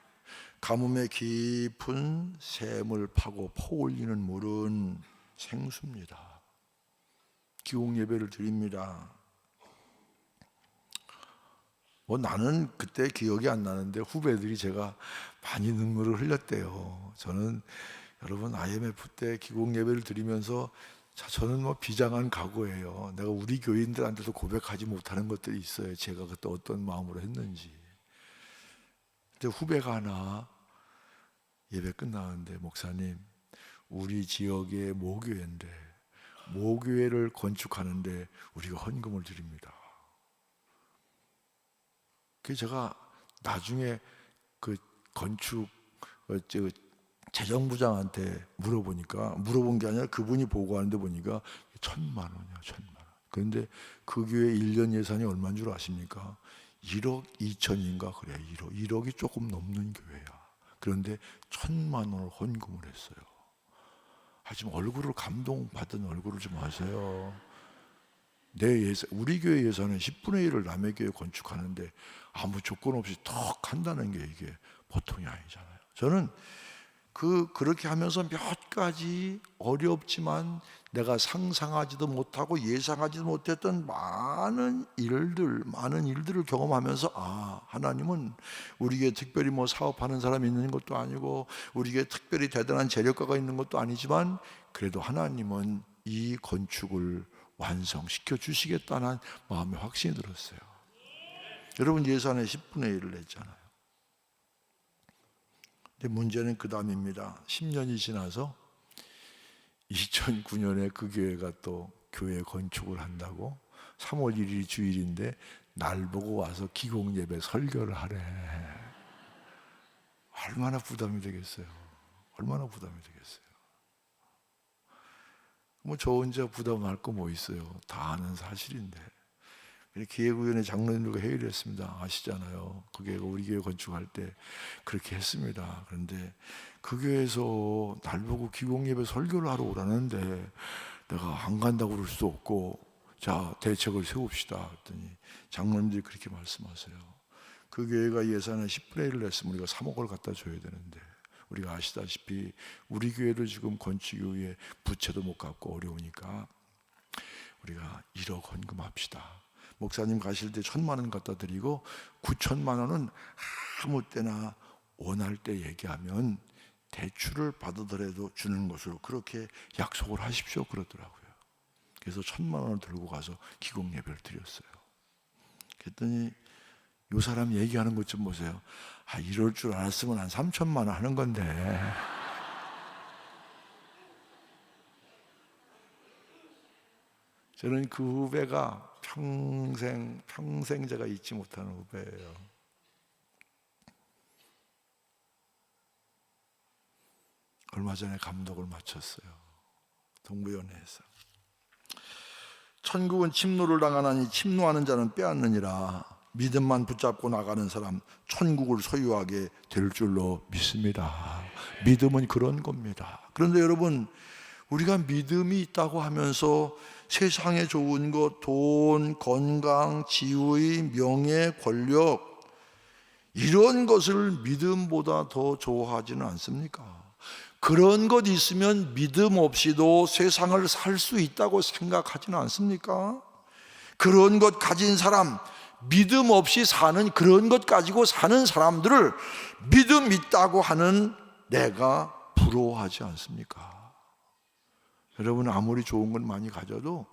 가뭄의 깊은 샘을 파고 퍼올리는 물은 생수입니다. 기공 예배를 드립니다. 나는 그때 기억이 안 나는데 후배들이 제가 많이 눈물을 흘렸대요. 저는 여러분 IMF 때 기공 예배를 드리면서 저는 비장한 각오예요. 내가 우리 교인들한테도 고백하지 못하는 것들이 있어요. 제가 그때 어떤 마음으로 했는지. 근데 후배가 하나 예배 끝나는데, 목사님, 우리 지역의 모교회인데 모교회를 건축하는데 우리가 헌금을 드립니다. 그래서 제가 나중에 그 건축 재정부장한테 물어본 게 아니라 그분이 보고하는데 보니까 1,000만 원이야, 1,000만 원. 그런데 그 교회 1년 예산이 얼마인 줄 아십니까? 1억 2천인가 그래요. 1억이 조금 넘는 교회야. 그런데 1,000만 원을 헌금을 했어요. 하지만 얼굴을 감동받은 얼굴을 좀 하세요. 우리 교회 예산은 10분의 1을 남의 교회 건축하는데 아무 조건 없이 턱 한다는 게 이게 보통이 아니잖아요. 저는 그렇게 하면서 몇 가지 어렵지만 내가 상상하지도 못하고 예상하지도 못했던 많은 일들을 경험하면서 하나님은 우리에게 특별히 사업하는 사람이 있는 것도 아니고 우리에게 특별히 대단한 재력가가 있는 것도 아니지만 그래도 하나님은 이 건축을 완성시켜 주시겠다는 마음의 확신이 들었어요. 여러분, 예산의 10분의 1을 냈잖아요. 근데 문제는 그 다음입니다. 10년이 지나서 2009년에 그 교회가 또 교회 건축을 한다고 3월 1일이 주일인데 날 보고 와서 기공 예배 설교를 하래. 얼마나 부담이 되겠어요. 얼마나 부담이 되겠어요. 저 혼자 부담할 거 뭐 있어요. 다 아는 사실인데. 기획위원회 장로님들과 회의를 했습니다. 아시잖아요. 그 교회가 우리 교회 건축할 때 그렇게 했습니다. 그런데 그 교회에서 날 보고 기공예배 설교를 하러 오라는데 내가 안 간다고 그럴 수도 없고, 자, 대책을 세웁시다 했더니 장로님들이 그렇게 말씀하세요. 그 교회가 예산을 10분의 1을 냈으면 우리가 3억을 갖다 줘야 되는데 우리가 아시다시피 우리 교회도 지금 건축 이후에 부채도 못 갚고 어려우니까 우리가 1억 헌금합시다. 목사님 가실 때 1,000만 원 갖다 드리고 9천만 원은 아무 때나 원할 때 얘기하면 대출을 받으더라도 주는 것으로 그렇게 약속을 하십시오 그러더라고요. 그래서 1,000만 원을 들고 가서 기공 예배를 드렸어요. 그랬더니 이 사람 얘기하는 것 좀 보세요. 이럴 줄 알았으면 한 3천만 원 하는 건데. 저는 그 후배가 평생 제가 잊지 못하는 후배예요. 얼마 전에 감독을 마쳤어요. 동부연회에서. 천국은 침노를 당하나니 침노하는 자는 빼앗느니라. 믿음만 붙잡고 나가는 사람 천국을 소유하게 될 줄로 믿습니다. 믿음은 그런 겁니다. 그런데 여러분, 우리가 믿음이 있다고 하면서 세상에 좋은 것, 돈, 건강, 지위, 명예, 권력, 이런 것을 믿음보다 더 좋아하지는 않습니까? 그런 것 있으면 믿음 없이도 세상을 살 수 있다고 생각하지는 않습니까? 그런 것 가진 사람, 믿음 없이 사는, 그런 것 가지고 사는 사람들을 믿음 있다고 하는 내가 부러워하지 않습니까? 여러분, 아무리 좋은 건 많이 가져도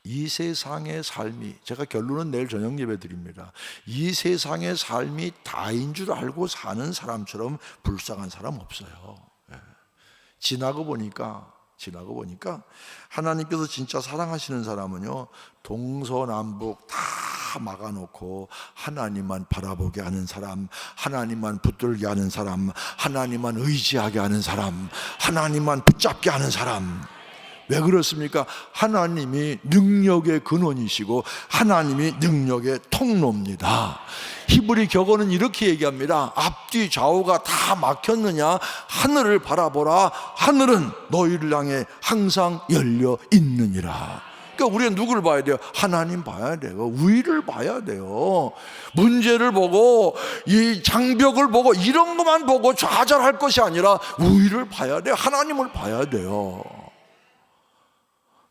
이 세상의 삶이, 제가 결론은 내일 저녁 예배 드립니다. 이 세상의 삶이 다인 줄 알고 사는 사람처럼 불쌍한 사람 없어요. 지나고 보니까 하나님께서 진짜 사랑하시는 사람은요, 동서남북 다 막아놓고 하나님만 바라보게 하는 사람, 하나님만 붙들게 하는 사람, 하나님만 의지하게 하는 사람, 하나님만 붙잡게 하는 사람. 왜 그렇습니까? 하나님이 능력의 근원이시고 하나님이 능력의 통로입니다. 히브리 격언은 이렇게 얘기합니다. 앞뒤 좌우가 다 막혔느냐? 하늘을 바라보라. 하늘은 너희를 향해 항상 열려 있느니라. 그러니까 우리가 누구를 봐야 돼요? 하나님 봐야 돼요. 위를 봐야 돼요. 문제를 보고 이 장벽을 보고 이런 것만 보고 좌절할 것이 아니라 위를 봐야 돼요. 하나님을 봐야 돼요.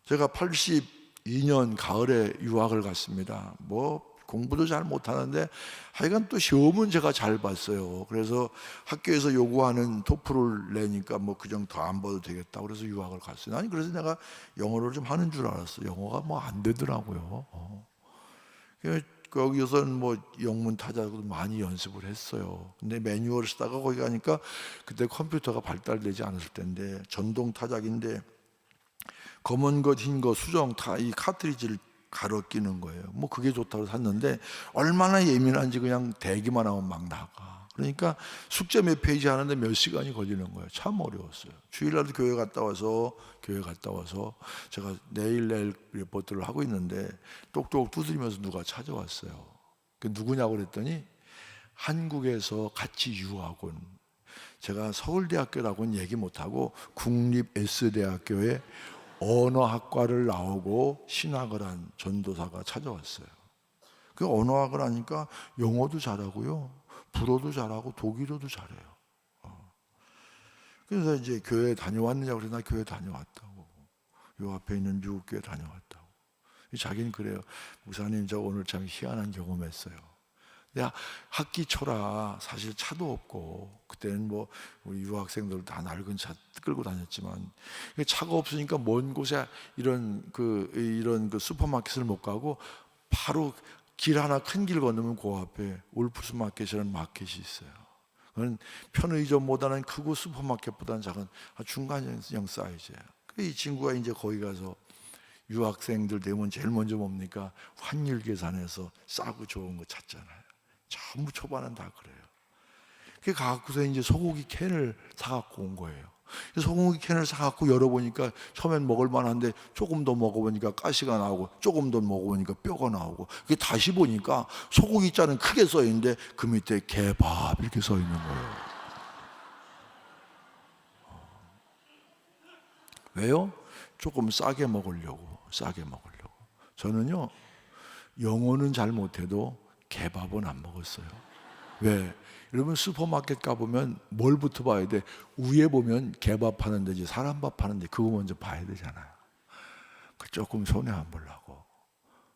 제가 82년 가을에 유학을 갔습니다. 공부도 잘 못하는데 하여간 또 시험은 제가 잘 봤어요. 그래서 학교에서 요구하는 토플을 내니까 그정 더 안 봐도 되겠다. 그래서 유학을 갔어요. 아니 그래서 내가 영어를 좀 하는 줄 알았어요. 영어가 안 되더라고요. 거기서는 영문 타자도 많이 연습을 했어요. 근데 매뉴얼을 쓰다가 거기 가니까 그때 컴퓨터가 발달되지 않았을 텐데 전동 타작인데 검은 것, 흰 것, 수정 이 카트리지를 갈아 끼는 거예요. 그게 좋다고 샀는데 얼마나 예민한지 그냥 대기만 하면 막 나가. 그러니까 숙제 몇 페이지 하는데 몇 시간이 걸리는 거예요. 참 어려웠어요. 주일날도 교회 갔다 와서 제가 내일 리포트를 하고 있는데 똑똑 두드리면서 누가 찾아왔어요. 누구냐고 그랬더니 한국에서 같이 유학 온, 제가 서울대학교라고는 얘기 못하고 국립S대학교에 언어학과를 나오고 신학을 한 전도사가 찾아왔어요. 그 언어학을 하니까 영어도 잘하고요, 불어도 잘하고 독일어도 잘해요. 그래서 이제 교회 다녀왔느냐고 그래서 나 교회 다녀왔다고. 요 앞에 있는 미국 교회 다녀왔다고. 자기는 그래요. 목사님 저 오늘 참 희한한 경험했어요. 내가 학기 초라 사실 차도 없고 그때는 우리 유학생들 다 낡은 차 끌고 다녔지만 차가 없으니까 먼 곳에 이런 슈퍼마켓을 못 가고 바로 길 하나 큰 길 건너면 그 앞에 울프스 마켓이라는 마켓이 있어요. 그건 편의점보다는 크고 슈퍼마켓보다는 작은 중간형 사이즈예요. 이 친구가 이제 거기 가서 유학생들 되면 제일 먼저 뭡니까? 환율 계산해서 싸고 좋은 거 찾잖아요. 전부 초반은 다 그래요. 그 갖고서 이제 소고기 캔을 사갖고 온 거예요. 소고기 캔을 사갖고 열어보니까 처음엔 먹을만한데 조금 더 먹어보니까 가시가 나오고 조금 더 먹어보니까 뼈가 나오고, 그게 다시 보니까 소고기 자는 크게 써 있는데 그 밑에 개밥 이렇게 써 있는 거예요. 왜요? 조금 싸게 먹으려고. 저는요 영어는 잘 못해도 개밥은 안 먹었어요. 왜? 여러분 슈퍼마켓 가보면 뭘부터 봐야 돼? 위에 보면 개밥 파는 데지, 사람밥 파는 데 그거 먼저 봐야 되잖아요. 조금 손해 안 보려고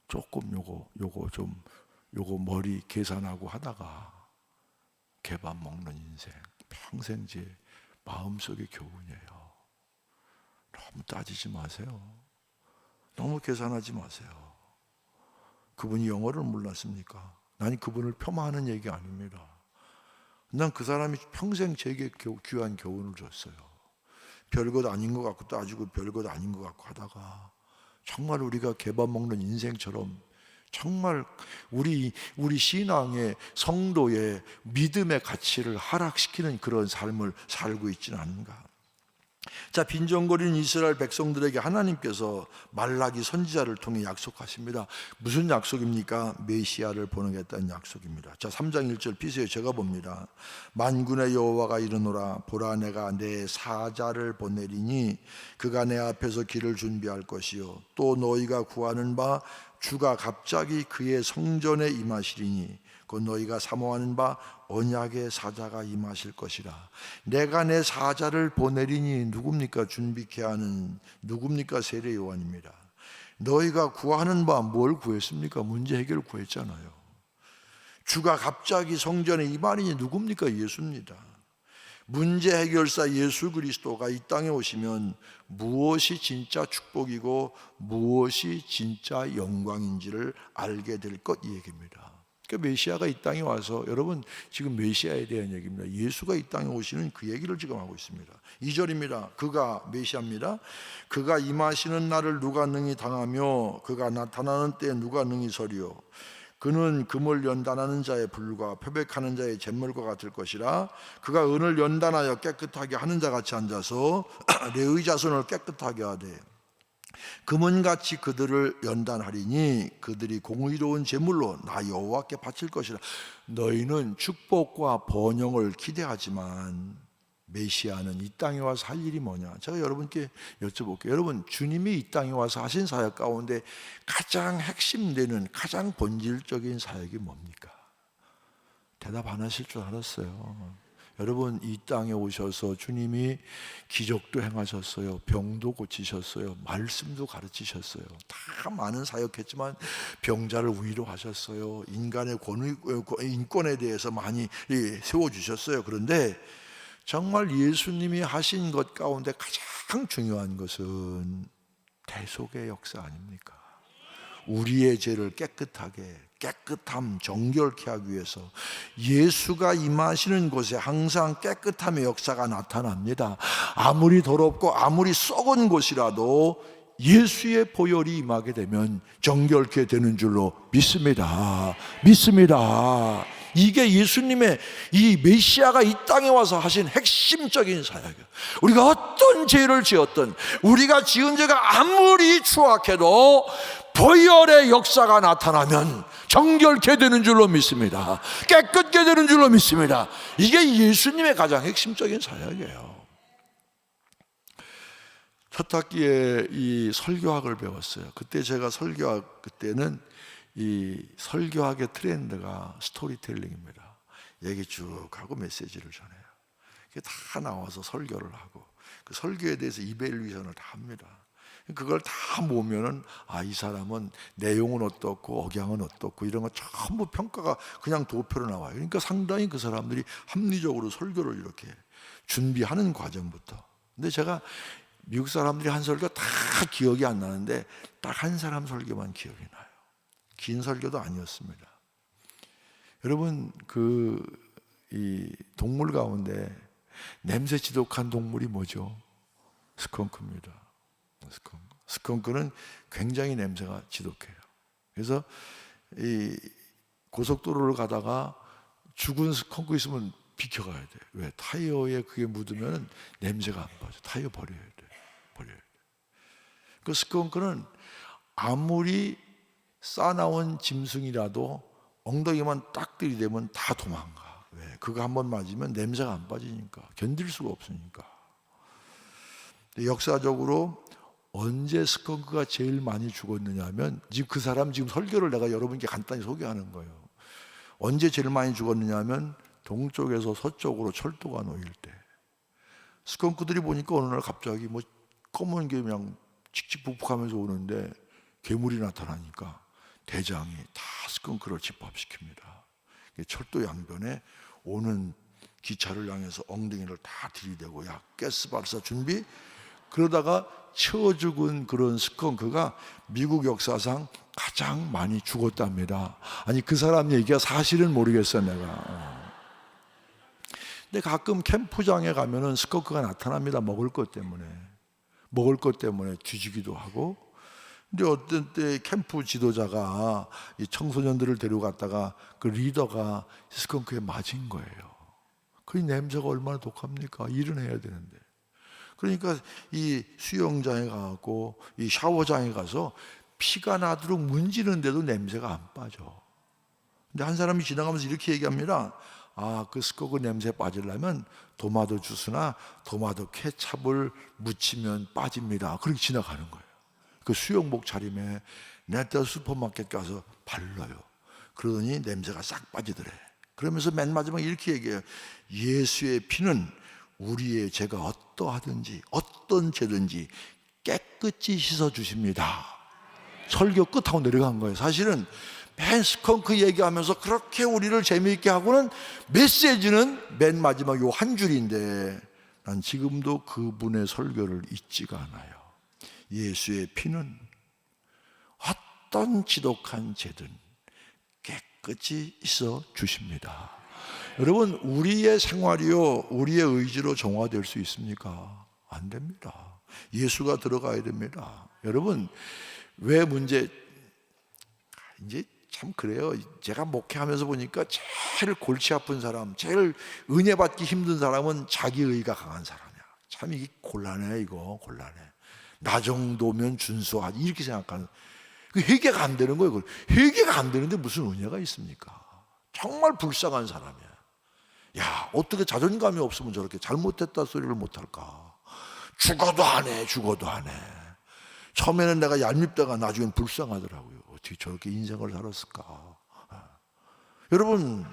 조금 요거 머리 계산하고 하다가 개밥 먹는 인생 평생 제 마음속의 교훈이에요. 너무 따지지 마세요. 너무 계산하지 마세요. 그분이 영어를 몰랐습니까? 난 그분을 폄하하는 얘기 아닙니다. 난 그 사람이 평생 제게 귀한 교훈을 줬어요. 별것 아닌 것 같고 따지고 별것 아닌 것 같고 하다가 정말 우리가 개밥 먹는 인생처럼 정말 우리 신앙의 성도의 믿음의 가치를 하락시키는 그런 삶을 살고 있지는 않은가. 자, 빈정거리는 이스라엘 백성들에게 하나님께서 말라기 선지자를 통해 약속하십니다. 무슨 약속입니까? 메시아를 보내겠다는 약속입니다. 자, 3장 1절 피세요. 제가 봅니다. 만군의 여호와가 이르노라, 보라 내가 내 사자를 보내리니 그가 내 앞에서 길을 준비할 것이요 또 너희가 구하는 바 주가 갑자기 그의 성전에 임하시리니 곧 너희가 사모하는 바 언약의 사자가 임하실 것이라. 내가 내 사자를 보내리니 누굽니까? 준비케 하는 누굽니까? 세례 요한입니다. 너희가 구하는 바 뭘 구했습니까? 문제 해결을 구했잖아요. 주가 갑자기 성전에 임하리니 누굽니까? 예수입니다. 문제 해결사 예수 그리스도가 이 땅에 오시면 무엇이 진짜 축복이고 무엇이 진짜 영광인지를 알게 될 것, 이 얘기입니다. 그러니까 메시아가 이 땅에 와서, 여러분 지금 메시아에 대한 얘기입니다. 예수가 이 땅에 오시는 그 얘기를 지금 하고 있습니다. 2절입니다. 그가 메시아입니다. 그가 임하시는 날을 누가 능히 당하며 그가 나타나는 때에 누가 능히 서리요. 그는 금을 연단하는 자의 불과 표백하는 자의 잿물과 같을 것이라. 그가 은을 연단하여 깨끗하게 하는 자 같이 앉아서 레위 자손을 깨끗하게 하되 금은같이 그들을 연단하리니 그들이 공의로운 제물로 나 여호와께 바칠 것이라. 너희는 축복과 번영을 기대하지만 메시아는 이 땅에 와서 할 일이 뭐냐? 제가 여러분께 여쭤볼게요. 여러분, 주님이 이 땅에 와서 하신 사역 가운데 가장 핵심되는, 가장 본질적인 사역이 뭡니까? 대답 안 하실 줄 알았어요. 여러분, 이 땅에 오셔서 주님이 기적도 행하셨어요. 병도 고치셨어요. 말씀도 가르치셨어요. 다 많은 사역했지만 병자를 위로하셨어요. 인간의 인권에 대해서 많이 세워주셨어요. 그런데 정말 예수님이 하신 것 가운데 가장 중요한 것은 대속의 역사 아닙니까? 우리의 죄를 깨끗함, 정결케 하기 위해서 예수가 임하시는 곳에 항상 깨끗함의 역사가 나타납니다. 아무리 더럽고 아무리 썩은 곳이라도 예수의 보혈이 임하게 되면 정결케 되는 줄로 믿습니다. 이게 예수님의 이 메시아가 이 땅에 와서 하신 핵심적인 사역이에요. 우리가 어떤 죄를 지었든, 우리가 지은 죄가 아무리 추악해도 보혈의 역사가 나타나면 정결케 되는 줄로 믿습니다. 깨끗게 되는 줄로 믿습니다. 이게 예수님의 가장 핵심적인 사역이에요. 첫 학기에 이 설교학을 배웠어요. 그때 제가 그때는 이 설교학의 트렌드가 스토리텔링입니다. 얘기 쭉 하고 메시지를 전해요. 그게 다 나와서 설교를 하고 그 설교에 대해서 이밸류에이션을 다 합니다. 그걸 다 모으면은 이 사람은 내용은 어떻고 억양은 어떻고 이런 거 전부 평가가 그냥 도표로 나와요. 그러니까 상당히 그 사람들이 합리적으로 설교를 이렇게 준비하는 과정부터. 근데 제가 미국 사람들이 한 설교 다 기억이 안 나는데 딱 한 사람 설교만 기억이 나요. 긴 설교도 아니었습니다. 여러분, 이 동물 가운데 냄새 지독한 동물이 뭐죠? 스컹크입니다. 스컹크는 굉장히 냄새가 지독해요. 그래서 이 고속도로를 가다가 죽은 스컹크 있으면 비켜가야 돼. 왜? 타이어에 그게 묻으면 냄새가 안 빠져. 타이어 버려야 돼. 그 스컹크는 아무리 싸나운 짐승이라도 엉덩이만 딱 들이대면 다 도망가. 왜? 그거 한번 맞으면 냄새가 안 빠지니까, 견딜 수가 없으니까. 역사적으로 언제 스컹크가 제일 많이 죽었느냐 하면, 지금 그 사람 지금 설교를 내가 여러분께 간단히 소개하는 거예요. 언제 제일 많이 죽었느냐 하면 동쪽에서 서쪽으로 철도가 놓일 때 스컹크들이 보니까 어느 날 갑자기 뭐 검은 게 그냥 칙칙북북하면서 오는데 괴물이 나타나니까 대장이 다 스컹크를 집합시킵니다. 철도 양변에 오는 기차를 향해서 엉덩이를 다 들이대고, 야, 가스 발사 준비. 그러다가 채워 죽은 그런 스컹크가 미국 역사상 가장 많이 죽었답니다. 아니, 그 사람 얘기가 사실은 모르겠어 내가. 근데 가끔 캠프장에 가면은 스컹크가 나타납니다. 먹을 것 때문에 뒤지기도 하고. 근데 어떤 때 캠프 지도자가 이 청소년들을 데려갔다가 그 리더가 스컹크에 맞은 거예요. 그 냄새가 얼마나 독합니까? 일은 해야 되는데. 그러니까 이 수영장에 가고 이 샤워장에 가서 피가 나도록 문지르는데도 냄새가 안 빠져. 근데 한 사람이 지나가면서 이렇게 얘기합니다. 그 스커그 냄새 빠지려면 도마도 주스나 도마도 케찹을 묻히면 빠집니다. 그렇게 지나가는 거예요. 그 수영복 차림에 내가 슈퍼마켓 가서 발라요. 그러더니 냄새가 싹 빠지더래. 그러면서 맨 마지막에 이렇게 얘기해요. 예수의 피는 우리의 죄가 어떠하든지 어떤 죄든지 깨끗이 씻어주십니다. 설교 끝하고 내려간 거예요. 사실은 맨 스컹크 얘기하면서 그렇게 우리를 재미있게 하고는 메시지는 맨 마지막 요 한 줄인데, 난 지금도 그분의 설교를 잊지가 않아요. 예수의 피는 어떤 지독한 죄든 깨끗이 씻어 주십니다. 여러분, 우리의 생활이요, 우리의 의지로 정화될 수 있습니까? 안 됩니다. 예수가 들어가야 됩니다. 여러분, 왜 이제 참 그래요. 제가 목회하면서 보니까 제일 골치 아픈 사람, 제일 은혜 받기 힘든 사람은 자기 의가 강한 사람이야. 참 이게 곤란해, 이거 곤란해. 나 정도면 준수하지 이렇게 생각하는, 그 회개가 안 되는 거예요. 회개가 안 되는데 무슨 은혜가 있습니까? 정말 불쌍한 사람이야. 야, 어떻게 자존감이 없으면 저렇게 잘못했다 소리를 못할까? 죽어도 안 해, 죽어도 안 해. 처음에는 내가 얄밉다가 나중엔 불쌍하더라고요. 어떻게 저렇게 인생을 살았을까? 여러분,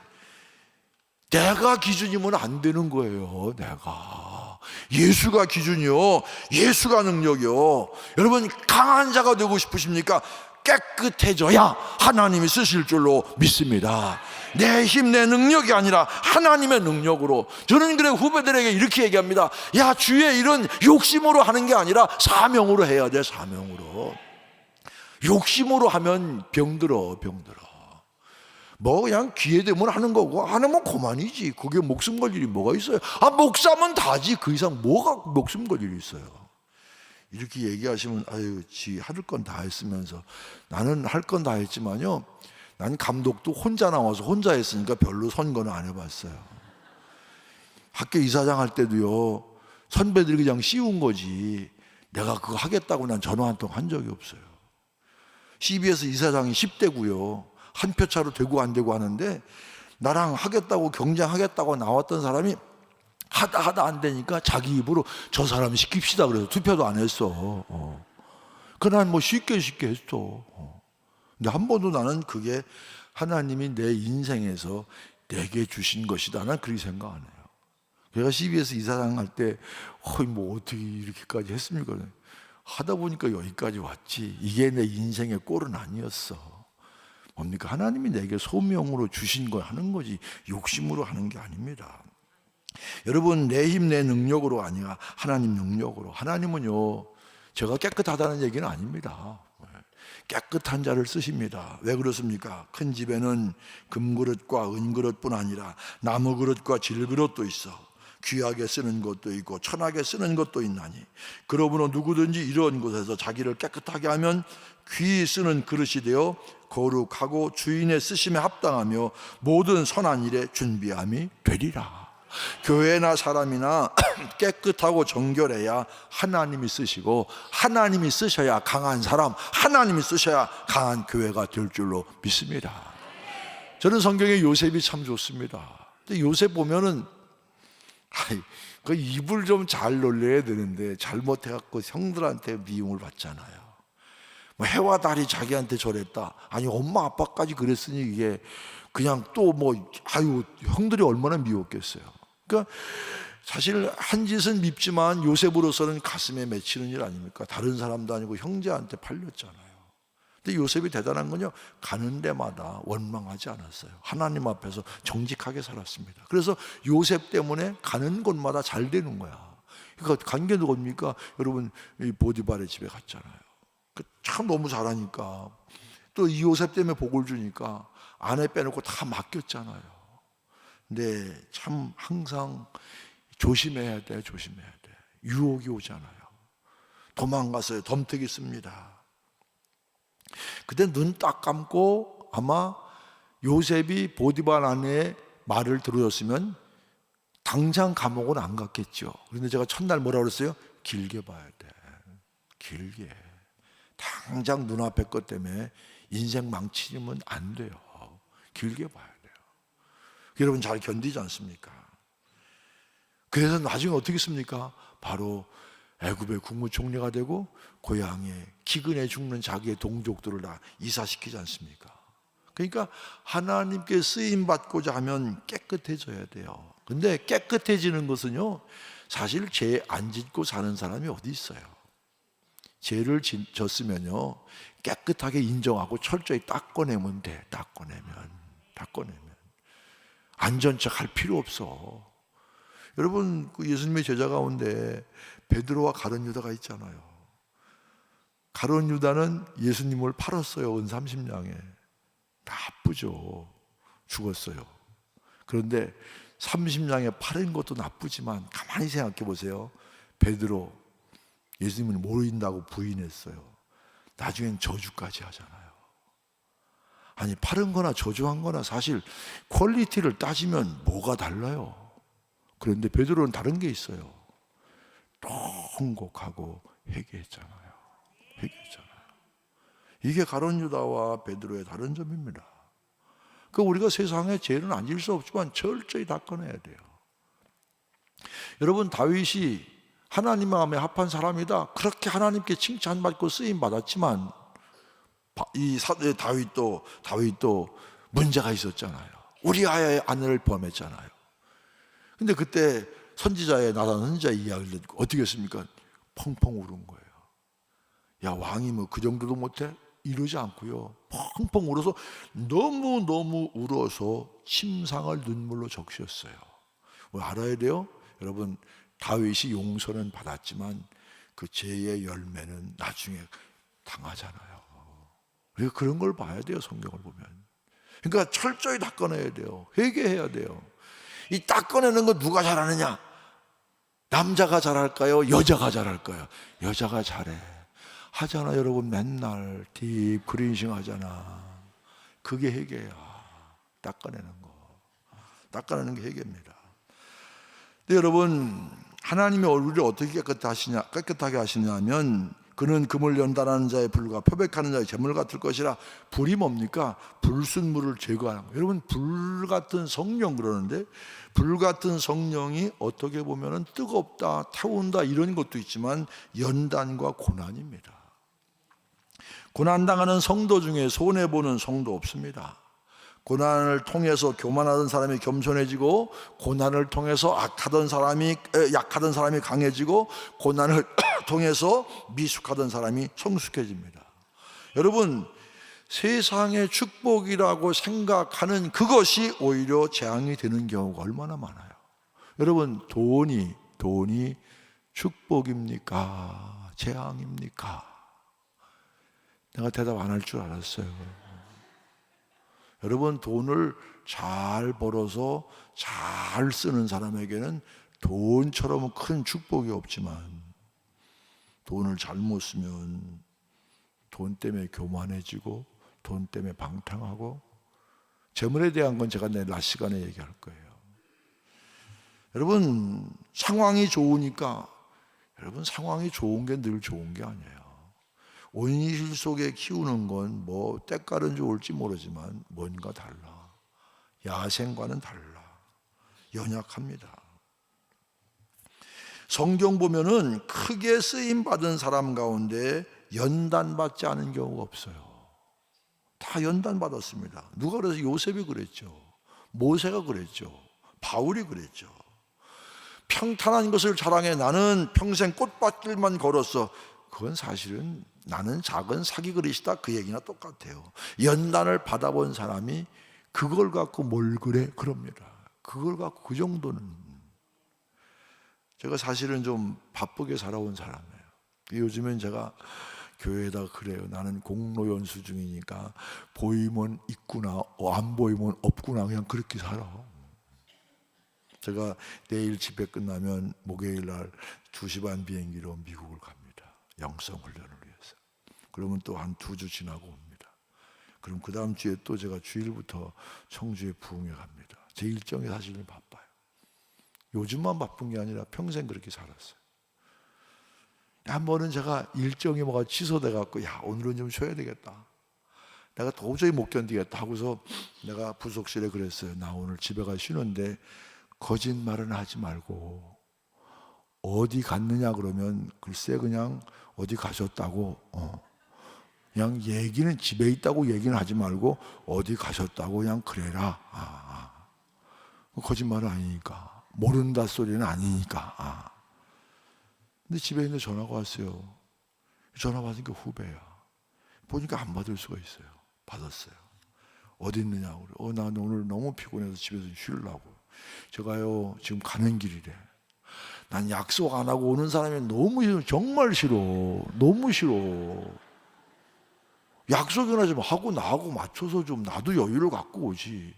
내가 기준이면 안 되는 거예요. 내가 예수가 기준이요, 예수가 능력이요. 여러분, 강한 자가 되고 싶으십니까? 깨끗해져야 하나님이 쓰실 줄로 믿습니다. 내 힘, 내 능력이 아니라 하나님의 능력으로. 저는 그래 후배들에게 이렇게 얘기합니다. 야, 주의 일은 욕심으로 하는 게 아니라 사명으로 해야 돼. 사명으로. 욕심으로 하면 병들어. 뭐 그냥 기회 되면 하는 거고, 안 하면 그만이지. 그게 목숨 걸 일이 뭐가 있어요? 목사면 다지. 그 이상 뭐가 목숨 걸 일이 있어요? 이렇게 얘기하시면 아유, 지 할 건 다 했으면서. 나는 할 건 다 했지만요, 난 감독도 혼자 나와서 혼자 했으니까 별로 선거는 안 해봤어요. 학교 이사장 할 때도요, 선배들이 그냥 씌운 거지 내가 그거 하겠다고 난 전화 한 통 한 적이 없어요. CBS 이사장이 10대고요 한 표 차로 되고 안 되고 하는데, 나랑 하겠다고 경쟁하겠다고 나왔던 사람이 하다 안 되니까 자기 입으로 저 사람 시킵시다 그래서 투표도 안 했어. 그난 뭐 쉽게 했어. 근데 한 번도 나는 그게 하나님이 내 인생에서 내게 주신 것이다, 난 그렇게 생각 안 해요. 제가 CBS 이사장 할 때 뭐 어떻게 이렇게까지 했습니까? 하다 보니까 여기까지 왔지. 이게 내 인생의 꼴은 아니었어. 뭡니까? 하나님이 내게 소명으로 주신 걸 하는 거지 욕심으로 하는 게 아닙니다. 여러분, 내 힘, 내 능력으로 아니라 하나님 능력으로. 하나님은요, 제가 깨끗하다는 얘기는 아닙니다. 깨끗한 자를 쓰십니다. 왜 그렇습니까? 큰 집에는 금그릇과 은그릇뿐 아니라 나무그릇과 질그릇도 있어. 귀하게 쓰는 것도 있고 천하게 쓰는 것도 있나니, 그러므로 누구든지 이런 곳에서 자기를 깨끗하게 하면 귀히 쓰는 그릇이 되어 거룩하고 주인의 쓰심에 합당하며 모든 선한 일에 준비함이 되리라. 교회나 사람이나 깨끗하고 정결해야 하나님이 쓰시고, 하나님이 쓰셔야 강한 사람, 하나님이 쓰셔야 강한 교회가 될 줄로 믿습니다. 저는 성경에 요셉이 참 좋습니다. 근데 요셉 보면은 그 입을 좀 잘 놀려야 되는데 잘못해갖고 형들한테 미움을 받잖아요. 뭐 해와 달이 자기한테 저랬다. 아니 엄마 아빠까지 그랬으니 이게 그냥 또 뭐 형들이 얼마나 미웠겠어요. 그러니까 사실 한 짓은 밉지만 요셉으로서는 가슴에 맺히는 일 아닙니까? 다른 사람도 아니고 형제한테 팔렸잖아요. 근데 요셉이 대단한 건요, 가는 데마다 원망하지 않았어요. 하나님 앞에서 정직하게 살았습니다. 그래서 요셉 때문에 가는 곳마다 잘 되는 거야. 그러니까 간 게 누굽니까? 여러분, 보디발의 집에 갔잖아요. 참 너무 잘하니까, 또 이 요셉 때문에 복을 주니까 아내 빼놓고 다 맡겼잖아요. 근데 참 항상 조심해야 돼. 유혹이 오잖아요. 도망가서요, 덤태기 씁니다. 그때 눈 딱 감고 아마 요셉이 보디발 아내의 말을 들어줬으면 당장 감옥은 안 갔겠죠. 그런데 제가 첫날 뭐라 그랬어요? 길게 봐야 돼. 길게. 당장 눈앞에 것 때문에 인생 망치면 안 돼요. 길게 봐야 돼요. 여러분 잘 견디지 않습니까? 그래서 나중에 어떻게 했습니까? 바로 애굽의 국무총리가 되고 고향에 기근에 죽는 자기의 동족들을 다 이사시키지 않습니까? 그러니까 하나님께 쓰임 받고자 하면 깨끗해져야 돼요. 근데 깨끗해지는 것은요, 사실 죄 안 짓고 사는 사람이 어디 있어요? 죄를 졌으면요, 깨끗하게 인정하고 철저히 닦아내면 돼. 닦아내면 안전척 할 필요 없어. 여러분, 그 예수님의 제자 가운데 베드로와 가룟 유다가 있잖아요. 가룟 유다는 예수님을 팔았어요. 은 30냥에. 나쁘죠. 죽었어요. 그런데 30냥에 팔은 것도 나쁘지만 가만히 생각해 보세요. 베드로 예수님을 모른다고 부인했어요. 나중엔 저주까지 하잖아요. 아니, 팔은 거나 저주한 거나 사실 퀄리티를 따지면 뭐가 달라요? 그런데 베드로는 다른 게 있어요. 통곡하고 회개했잖아요. 회개했잖아요. 이게 가룟 유다와 베드로의 다른 점입니다. 그 우리가 세상에 죄는 안 질 수 없지만 철저히 닦아내야 돼요. 여러분, 다윗이 하나님 마음에 합한 사람이다, 그렇게 하나님께 칭찬받고 쓰임 받았지만 이 다윗도 문제가 있었잖아요. 우리아의 아내를 범했잖아요. 근데 그때 선지자의 나단 선지자의 이야기를 듣고 어떻게 했습니까? 펑펑 울은 거예요. 야, 왕이 뭐 그 정도도 못해? 이러지 않고요, 펑펑 울어서 너무너무 울어서 침상을 눈물로 적셨어요. 뭐 알아야 돼요? 여러분, 다윗이 용서는 받았지만 그 죄의 열매는 나중에 당하잖아요. 그러니까 그런 걸 봐야 돼요, 성경을 보면. 그러니까 철저히 닦아내야 돼요. 회개해야 돼요. 이 닦아내는 거 누가 잘하느냐? 남자가 잘할까요? 여자가 잘할까요? 여자가 잘해. 하잖아, 여러분. 맨날 딥 크린싱 하잖아. 그게 회개야. 닦아내는 거. 닦아내는 게 회개입니다. 근데 여러분, 하나님의 얼굴을 어떻게 깨끗하게 하시냐면, 그는 금을 연단하는 자의 불과 표백하는 자의 재물 같을 것이라. 불이 뭡니까? 불순물을 제거하는 거예요. 여러분, 불 같은 성령 그러는데, 불 같은 성령이 어떻게 보면 뜨겁다, 태운다 이런 것도 있지만 연단과 고난입니다. 고난당하는 성도 중에 손해보는 성도 없습니다. 고난을 통해서 교만하던 사람이 겸손해지고, 고난을 통해서 약하던 사람이 강해지고, 고난을 통해서 미숙하던 사람이 성숙해집니다. 여러분, 세상의 축복이라고 생각하는 그것이 오히려 재앙이 되는 경우가 얼마나 많아요. 여러분, 돈이 축복입니까? 재앙입니까? 내가 대답 안 할 줄 알았어요. 여러분, 돈을 잘 벌어서 잘 쓰는 사람에게는 돈처럼 큰 축복이 없지만, 돈을 잘못 쓰면 돈 때문에 교만해지고, 돈 때문에 방탕하고, 재물에 대한 건 제가 내일 낮 시간에 얘기할 거예요. 여러분, 상황이 좋으니까, 여러분, 상황이 좋은 게 늘 좋은 게 아니에요. 온실 속에 키우는 건 뭐 때깔은 좋을지 모르지만 뭔가 달라. 야생과는 달라. 연약합니다. 성경 보면은 크게 쓰임 받은 사람 가운데 연단받지 않은 경우가 없어요. 다 연단받았습니다. 누가 그래서 요셉이 그랬죠. 모세가 그랬죠. 바울이 그랬죠. 평탄한 것을 자랑해 나는 평생 꽃밭길만 걸었어. 그건 사실은 나는 작은 사기 그릇이다, 그 얘기나 똑같아요. 연단을 받아본 사람이 그걸 갖고 뭘 그래? 그럽니다. 그걸 갖고 그 정도는. 제가 사실은 좀 바쁘게 살아온 사람이에요. 요즘엔 제가 교회에다 그래요. 나는 공로 연수 중이니까 보이면 있구나, 안 보이면 없구나, 그냥 그렇게 살아. 제가 내일 집회 끝나면 목요일 날 2시 반 비행기로 미국을 갑니다. 영성 훈련을 위해서. 그러면 또 한 2주 지나고 옵니다. 그럼 그 다음 주에 또 제가 주일부터 청주에 부흥회 갑니다. 제 일정이 사실은 바빠요. 요즘만 바쁜 게 아니라 평생 그렇게 살았어요. 한 번은 제가 일정이 뭐가 취소돼 갖고, 야, 오늘은 좀 쉬어야 되겠다, 내가 도저히 못 견디겠다 하고서 내가 부속실에 그랬어요. 나 오늘 집에 가 쉬는데 거짓말은 하지 말고 어디 갔느냐 그러면 글쎄 그냥 어디 가셨다고, 그냥 얘기는 집에 있다고 얘기는 하지 말고 어디 가셨다고 그냥 그래라. 거짓말은 아니니까, 모른다 소리는 아니니까. 근데 집에 있는데 전화가 왔어요. 전화 받으니까 후배야. 보니까 안 받을 수가 있어요. 받았어요. 어디 있느냐고 그래. 나 오늘 너무 피곤해서 집에서 쉬려고. 제가요 지금 가는 길이래. 난 약속 안 하고 오는 사람이 너무 싫어. 정말 싫어. 너무 싫어. 약속이나 좀 하고 나하고 맞춰서 좀 나도 여유를 갖고 오지.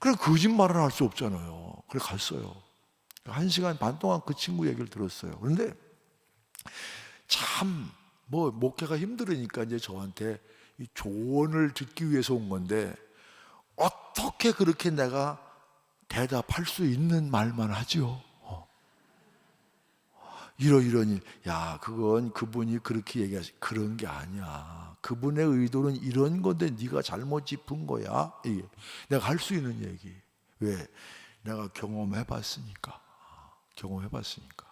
그래, 거짓말은 할 수 없잖아요. 그래 갔어요. 1시간 반 동안 그 친구 얘기를 들었어요. 그런데 참 뭐 목회가 힘들으니까 이제 저한테 이 조언을 듣기 위해서 온 건데, 어떻게 그렇게 내가 대답할 수 있는 말만 하죠. 이러니 야 그건 그분이 그렇게 얘기하시 그런 게 아니야. 그분의 의도는 이런 건데 네가 잘못 짚은 거야. 이게 내가 할 수 있는 얘기. 왜? 내가 경험해봤으니까. 경험해봤으니까.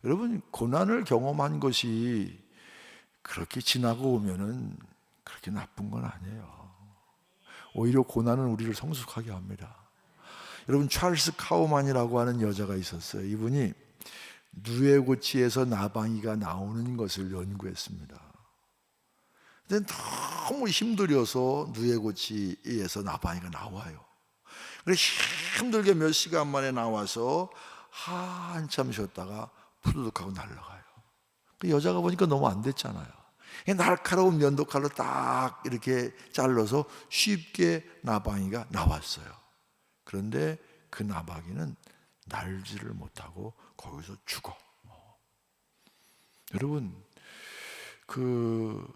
여러분 고난을 경험한 것이 그렇게 지나고 오면은 그렇게 나쁜 건 아니에요. 오히려 고난은 우리를 성숙하게 합니다. 여러분 찰스 카우만이라고 하는 여자가 있었어요. 이분이 누에고치에서 나방이가 나오는 것을 연구했습니다. 근데 너무 힘들어서 누에고치에서 나방이가 나와요. 그래서 힘들게 몇 시간 만에 나와서 한참 쉬었다가 푸드득하고 날아가요. 그 여자가 보니까 너무 안 됐잖아요. 날카로운 면도칼로 딱 이렇게 잘라서 쉽게 나방이가 나왔어요. 그런데 그 나방이는 날지를 못하고 거기서 죽어. 여러분 그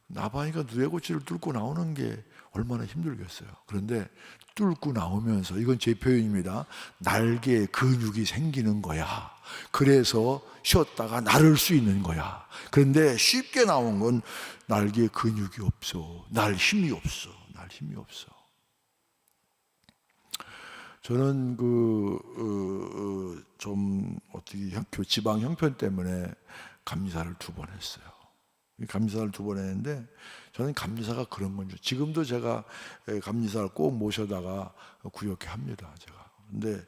나방이가 누에고치를 뚫고 나오는 게 얼마나 힘들겠어요. 그런데 뚫고 나오면서 이건 제 표현입니다. 날개에 근육이 생기는 거야. 그래서 쉬었다가 나를 수 있는 거야. 그런데 쉽게 나온 건 날개에 근육이 없어. 날 힘이 없어. 날 힘이 없어. 저는 좀 어떻게 지방 형편 때문에 감리사를 2번 했어요. 감리사를 2번 했는데 저는 감리사가 그런 건지 지금도 제가 감리사를 꼭 모셔다가 구역회 합니다. 제가. 근데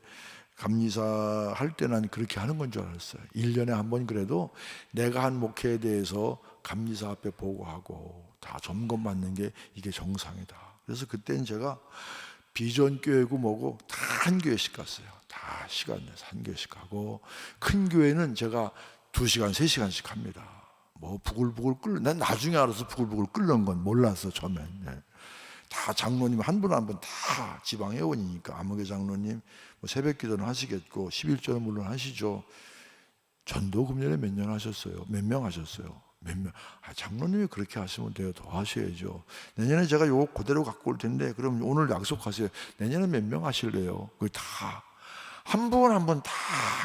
감리사 할 때 난 그렇게 하는 건 줄 알았어요. 1년에 한 번 그래도 내가 한 목회에 대해서 감리사 앞에 보고하고 다 점검받는 게 이게 정상이다. 그래서 그때는 제가 비전교회고 뭐고 다 한 교회씩 갔어요. 다 시간 내서 한 교회씩 가고 큰 교회는 제가 2시간, 3시간씩 합니다. 뭐 부글부글 끓는, 난 나중에 알아서 부글부글 끓는 건 몰랐어 처음엔. 네. 다 장로님 한 분 한 분 다 지방 회원이니까 암흑의 장로님 뭐 새벽기도는 하시겠고 11조는 물론 하시죠. 전도 금년에 몇 년 하셨어요? 몇 명 하셨어요? 몇 명? 장로님이 그렇게 하시면 돼요. 더 하셔야죠. 내년에 제가 요거 그대로 갖고 올 텐데 그럼 오늘 약속하세요. 내년에 몇 명 하실래요? 그 다 한 분 한 분 다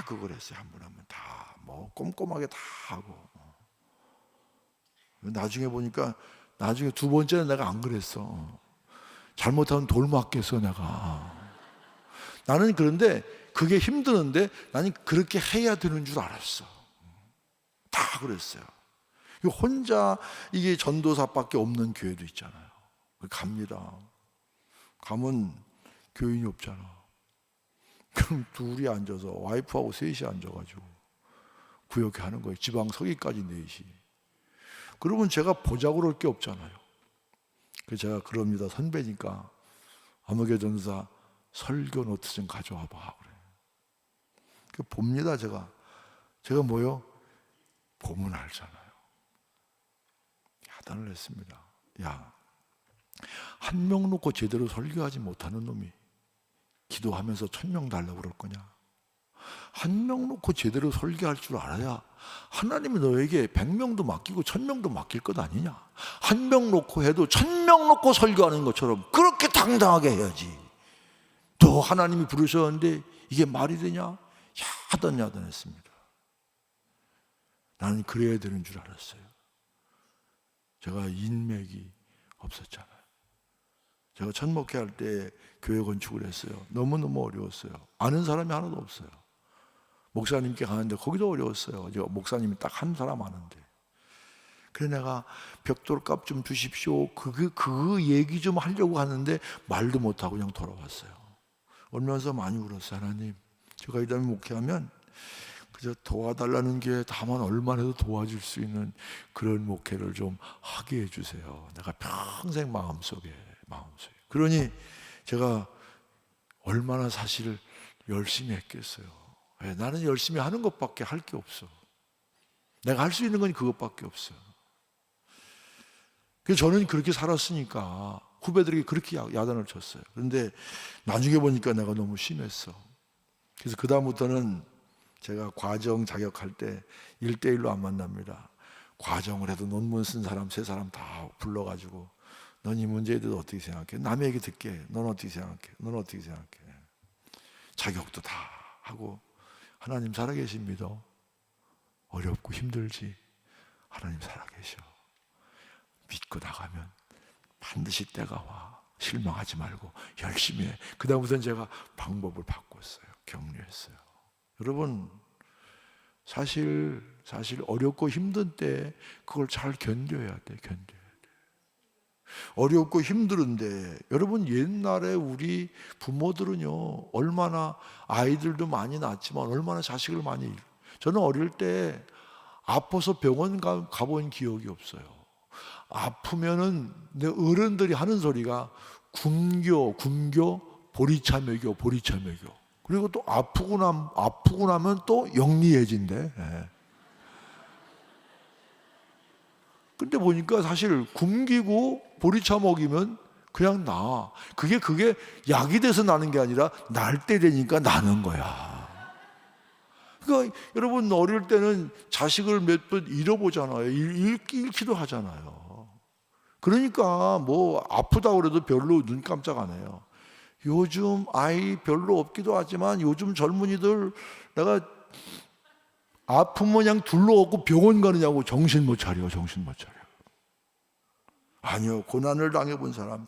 그걸 했어요. 한 분 한 분 다 뭐 꼼꼼하게 다 하고. 나중에 보니까 나중에 2번째는 내가 안 그랬어. 잘못하면 돌 맞겠어 내가. 나는 그런데 그게 힘드는데 나는 그렇게 해야 되는 줄 알았어. 다 그랬어요. 혼자 이게 전도사밖에 없는 교회도 있잖아요. 갑니다. 가면 교인이 없잖아. 그럼 둘이 앉아서 와이프하고 셋이 앉아가지고 구역회 하는 거예요. 지방 서기까지 4시. 그러면 제가 보자고 그럴 게 없잖아요. 그래서 제가 그럽니다. 선배니까 암흑의 전사 설교 노트 좀 가져와 봐. 그래. 봅니다. 제가 뭐요? 보면 알잖아요. 야단을 했습니다. 야, 한 명 놓고 제대로 설교하지 못하는 놈이 기도하면서 1000명 달라고 그럴 거냐? 한 명 놓고 제대로 설교할 줄 알아야 하나님이 너에게 100명도 맡기고 1000명도 맡길 것 아니냐? 한 명 놓고 해도 1000명 놓고 설교하는 것처럼 그렇게 당당하게 해야지. 너 하나님이 부르셨는데 이게 말이 되냐? 야단했습니다. 나는 그래야 되는 줄 알았어요. 제가 인맥이 없었잖아요. 제가 첫 목회할 때 교회 건축을 했어요. 너무너무 어려웠어요. 아는 사람이 하나도 없어요. 목사님께 가는데 거기도 어려웠어요. 목사님이 딱 한 사람 아는데. 그래 내가 벽돌값 좀 주십시오. 그 얘기 좀 하려고 하는데 말도 못하고 그냥 돌아왔어요. 울면서 많이 울었어요. 하나님, 제가 이 다음에 목회하면 그저 도와달라는 게 다만 얼마나 도 도와줄 수 있는 그런 목회를 좀 하게 해주세요. 내가 평생 마음속에. 그러니 제가 얼마나 사실 열심히 했겠어요. 나는 열심히 하는 것밖에 할 게 없어. 내가 할 수 있는 건 그것밖에 없어. 그래서 저는 그렇게 살았으니까 후배들에게 그렇게 야단을 쳤어요. 그런데 나중에 보니까 내가 너무 심했어. 그래서 그 다음부터는 제가 과정 자격할 때 1대1로 안 만납니다. 과정을 해도 논문 쓴 사람 3사람 다 불러가지고 넌 이 문제에 대해서 어떻게 생각해? 남의 얘기 듣게. 넌 어떻게 생각해? 넌 어떻게 생각해? 자격도 다 하고 하나님 살아계신 믿어. 어렵고 힘들지. 하나님 살아계셔. 믿고 나가면 반드시 때가 와. 실망하지 말고 열심히 해. 그 다음부터는 제가 방법을 바꿨어요. 격려했어요. 여러분, 사실 어렵고 힘든 때 그걸 잘 견뎌야 돼. 어렵고 힘들은데, 여러분, 옛날에 우리 부모들은요, 얼마나 아이들도 많이 낳았지만 얼마나 자식을 많이 저는 어릴 때 아파서 병원 가본 기억이 없어요. 아프면은 내 어른들이 하는 소리가 군교, 보리차 먹여. 그리고 또 아프고 나면 또 영리해진대. 예. 근데 보니까 사실 굶기고 보리차 먹이면 그냥 나. 그게 약이 돼서 나는 게 아니라 날 때 되니까 나는 거야. 그러니까 여러분, 어릴 때는 자식을 몇 번 잃어보잖아요. 잃기도 하잖아요. 그러니까 뭐 아프다 그래도 별로 눈 깜짝 안 해요. 요즘 아이 별로 없기도 하지만 요즘 젊은이들 내가 아프면 그냥 둘러엎고 병원 가느냐고 정신 못 차려. 아니요, 고난을 당해본 사람.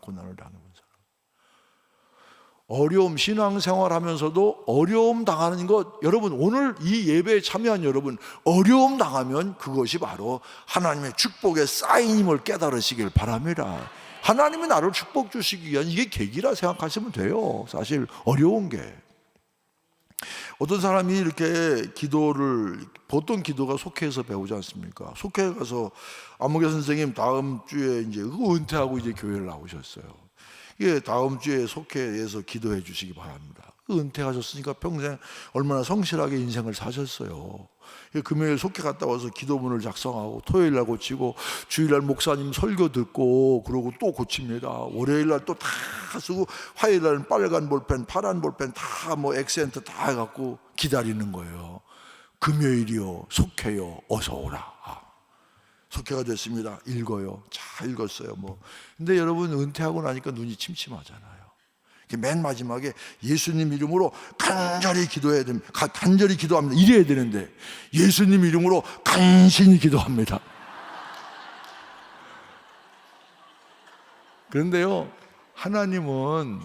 어려움, 신앙생활 하면서도 어려움 당하는 것, 여러분, 오늘 이 예배에 참여한 여러분, 어려움 당하면 그것이 바로 하나님의 축복의 사인임을 깨달으시길 바랍니다. 하나님이 나를 축복 주시기 위한 이게 계기라 생각하시면 돼요. 사실 어려운 게. 어떤 사람이 이렇게 보통 기도가 속회에서 배우지 않습니까? 속회에 가서 안목의 선생님 다음 주에 이제 은퇴하고 이제 교회를 나오셨어요. 예, 다음 주에 속회에서 기도해 주시기 바랍니다. 은퇴하셨으니까 평생 얼마나 성실하게 인생을 사셨어요. 금요일 속회 갔다 와서 기도문을 작성하고 토요일 날 고치고 주일날 목사님 설교 듣고 그러고 또 고칩니다. 월요일 날 또 다 쓰고 화요일 날은 빨간 볼펜, 파란 볼펜 다 뭐 액센트 다 해갖고 기다리는 거예요. 금요일이요, 속회요, 어서 오라. 속회가 됐습니다. 읽어요. 잘 읽었어요. 근데 여러분, 은퇴하고 나니까 눈이 침침하잖아요. 맨 마지막에 예수님 이름으로 간절히 기도해야 됩니다. 간절히 기도합니다. 이래야 되는데 예수님 이름으로 간신히 기도합니다. 그런데요, 하나님은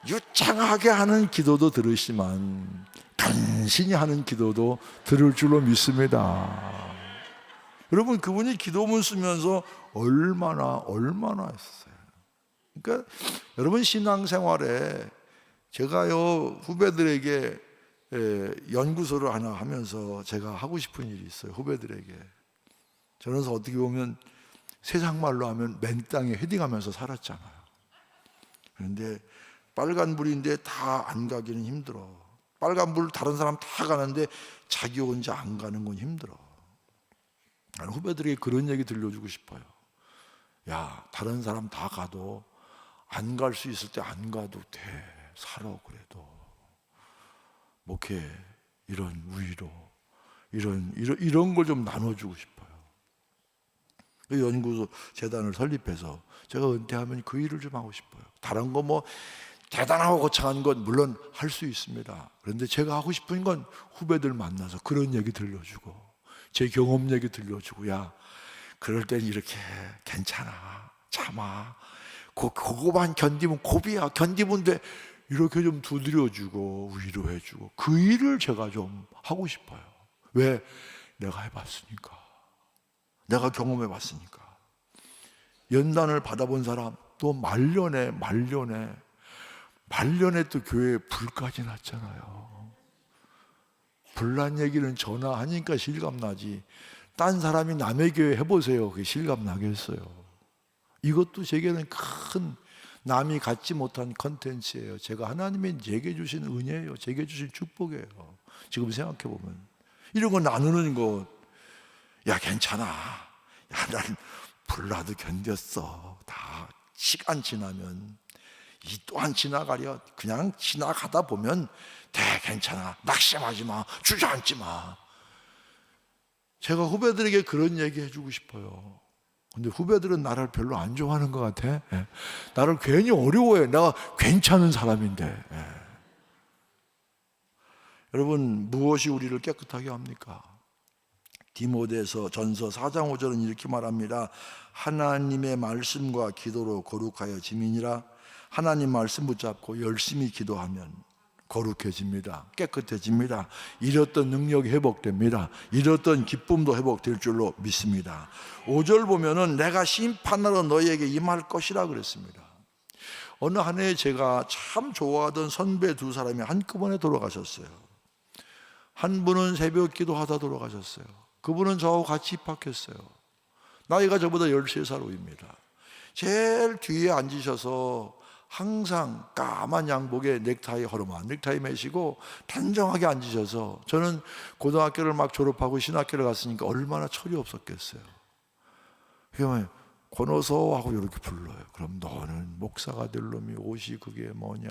유창하게 하는 기도도 들으시지만 간신히 하는 기도도 들을 줄로 믿습니다. 여러분, 그분이 기도문 쓰면서 얼마나 했어요. 그러니까 여러분, 신앙생활에 제가요, 후배들에게 연구소를 하나 하면서 제가 하고 싶은 일이 있어요. 후배들에게. 저는 어떻게 보면 세상 말로 하면 맨 땅에 헤딩하면서 살았잖아요. 그런데 빨간불인데 다 안 가기는 힘들어. 빨간불 다른 사람 다 가는데 자기 혼자 안 가는 건 힘들어. 나는 후배들에게 그런 얘기 들려주고 싶어요. 야, 다른 사람 다 가도 안 갈 수 있을 때 안 가도 돼. 살아. 그래도 목회 이런 위로 이런 걸 좀 나눠주고 싶어요. 그 연구소 재단을 설립해서 제가 은퇴하면 그 일을 좀 하고 싶어요. 다른 거 뭐 대단하고 거창한 건 물론 할 수 있습니다. 그런데 제가 하고 싶은 건 후배들 만나서 그런 얘기 들려주고 제 경험 얘기 들려주고, 야, 그럴 땐 이렇게 괜찮아, 참아, 그거만 견디면 고비야, 견디면 돼, 이렇게 좀 두드려주고 위로해주고 그 일을 제가 좀 하고 싶어요. 왜? 내가 해봤으니까, 내가 경험해봤으니까. 연단을 받아본 사람, 또 말년에 또 교회에 불까지 났잖아요. 불난 얘기는 전화하니까 실감나지, 딴 사람이 남의 교회 해보세요, 그게 실감나겠어요. 이것도 제게는 큰 남이 갖지 못한 컨텐츠예요. 제가 하나님이 제게 주신 은혜예요. 제게 주신 축복이에요. 지금 생각해보면 이런 거 나누는 거, 야, 괜찮아, 야, 난 불나도 견뎠어. 다 시간 지나면 이 또한 지나가려. 그냥 지나가다 보면 돼, 괜찮아, 낙심하지 마, 주저앉지 마. 제가 후배들에게 그런 얘기 해주고 싶어요. 근데 후배들은 나를 별로 안 좋아하는 것 같아. 예. 나를 괜히 어려워해. 내가 괜찮은 사람인데. 예. 여러분, 무엇이 우리를 깨끗하게 합니까? 디모데서 전서 4장 5절은 이렇게 말합니다. 하나님의 말씀과 기도로 거룩하여 지민이라. 하나님 말씀 붙잡고 열심히 기도하면 거룩해집니다. 깨끗해집니다. 잃었던 능력이 회복됩니다. 잃었던 기쁨도 회복될 줄로 믿습니다. 5절 보면은 내가 심판하러 너희에게 임할 것이라 그랬습니다. 어느 한 해에 제가 참 좋아하던 선배 두 사람이 한꺼번에 돌아가셨어요. 한 분은 새벽 기도하다 돌아가셨어요. 그분은 저하고 같이 입학했어요. 나이가 저보다 13살 위입니다. 제일 뒤에 앉으셔서 항상 까만 양복에 넥타이, 허름한 넥타이 매시고 단정하게 앉으셔서, 저는 고등학교를 막 졸업하고 신학교를 갔으니까 얼마나 철이 없었겠어요. 그러면 권호서 하고 이렇게 불러요. 그럼 너는 목사가 될 놈이 옷이 그게 뭐냐,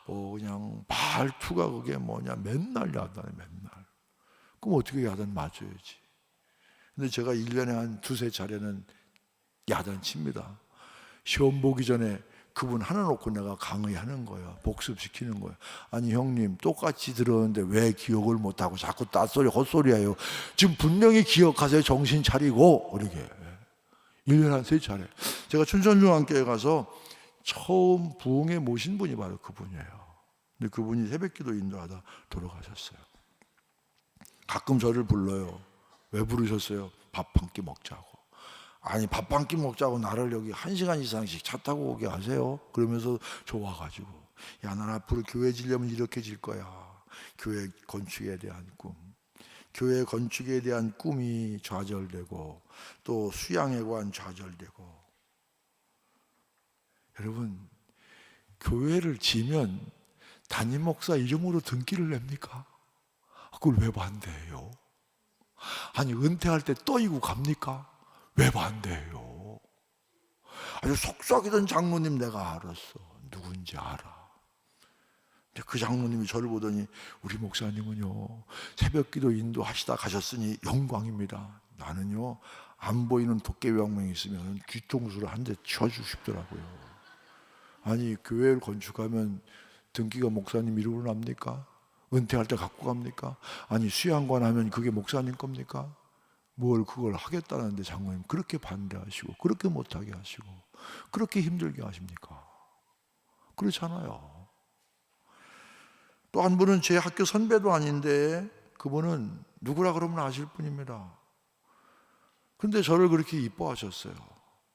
뭐 그냥 말투가 그게 뭐냐, 맨날 야단해. 맨날. 그럼 어떻게 야단 맞아야지. 근데 제가 1년에 한 두세 차례는 야단 칩니다. 시험 보기 전에 그분 하나 놓고 내가 강의하는 거예요. 복습시키는 거예요. 아니 형님, 똑같이 들었는데 왜 기억을 못하고 자꾸 딴소리 헛소리해요. 지금 분명히 기억하세요. 정신 차리고. 이렇게 1년에 한 세 차례. 제가 춘천중앙교회 가서 처음 부흥에 모신 분이 바로 그분이에요. 근데 그분이 새벽기도 인도하다 돌아가셨어요. 가끔 저를 불러요. 왜 부르셨어요? 밥 한 끼 먹자고. 아니, 밥 한 끼 먹자고 나를 여기 1시간 이상씩 차 타고 오게 하세요? 그러면서 좋아가지고, 야, 난 앞으로 교회 지려면 이렇게 질 거야. 교회 건축에 대한 꿈, 교회 건축에 대한 꿈이 좌절되고, 또 수양에 관한 좌절되고. 여러분, 교회를 지면 담임 목사 이름으로 등기를 냅니까? 그걸 왜 반대해요? 아니, 은퇴할 때 떠이고 갑니까? 왜 반대해요? 아주 속삭이던 장로님 내가 알았어. 누군지 알아. 근데 그 장로님이 저를 보더니, 우리 목사님은요, 새벽기도 인도하시다 가셨으니 영광입니다. 나는요, 안 보이는 도깨비왕명이 있으면 뒤통수를 한 대 쳐주고 싶더라고요. 아니, 교회를 건축하면 등기가 목사님 이름으로 납니까? 은퇴할 때 갖고 갑니까? 아니, 수양관 하면 그게 목사님 겁니까? 뭘 그걸 하겠다는데 장로님 그렇게 반대하시고, 그렇게 못하게 하시고, 그렇게 힘들게 하십니까? 그렇잖아요. 또 한 분은 제 학교 선배도 아닌데, 그분은 누구라 그러면 아실 분입니다. 근데 저를 그렇게 이뻐하셨어요.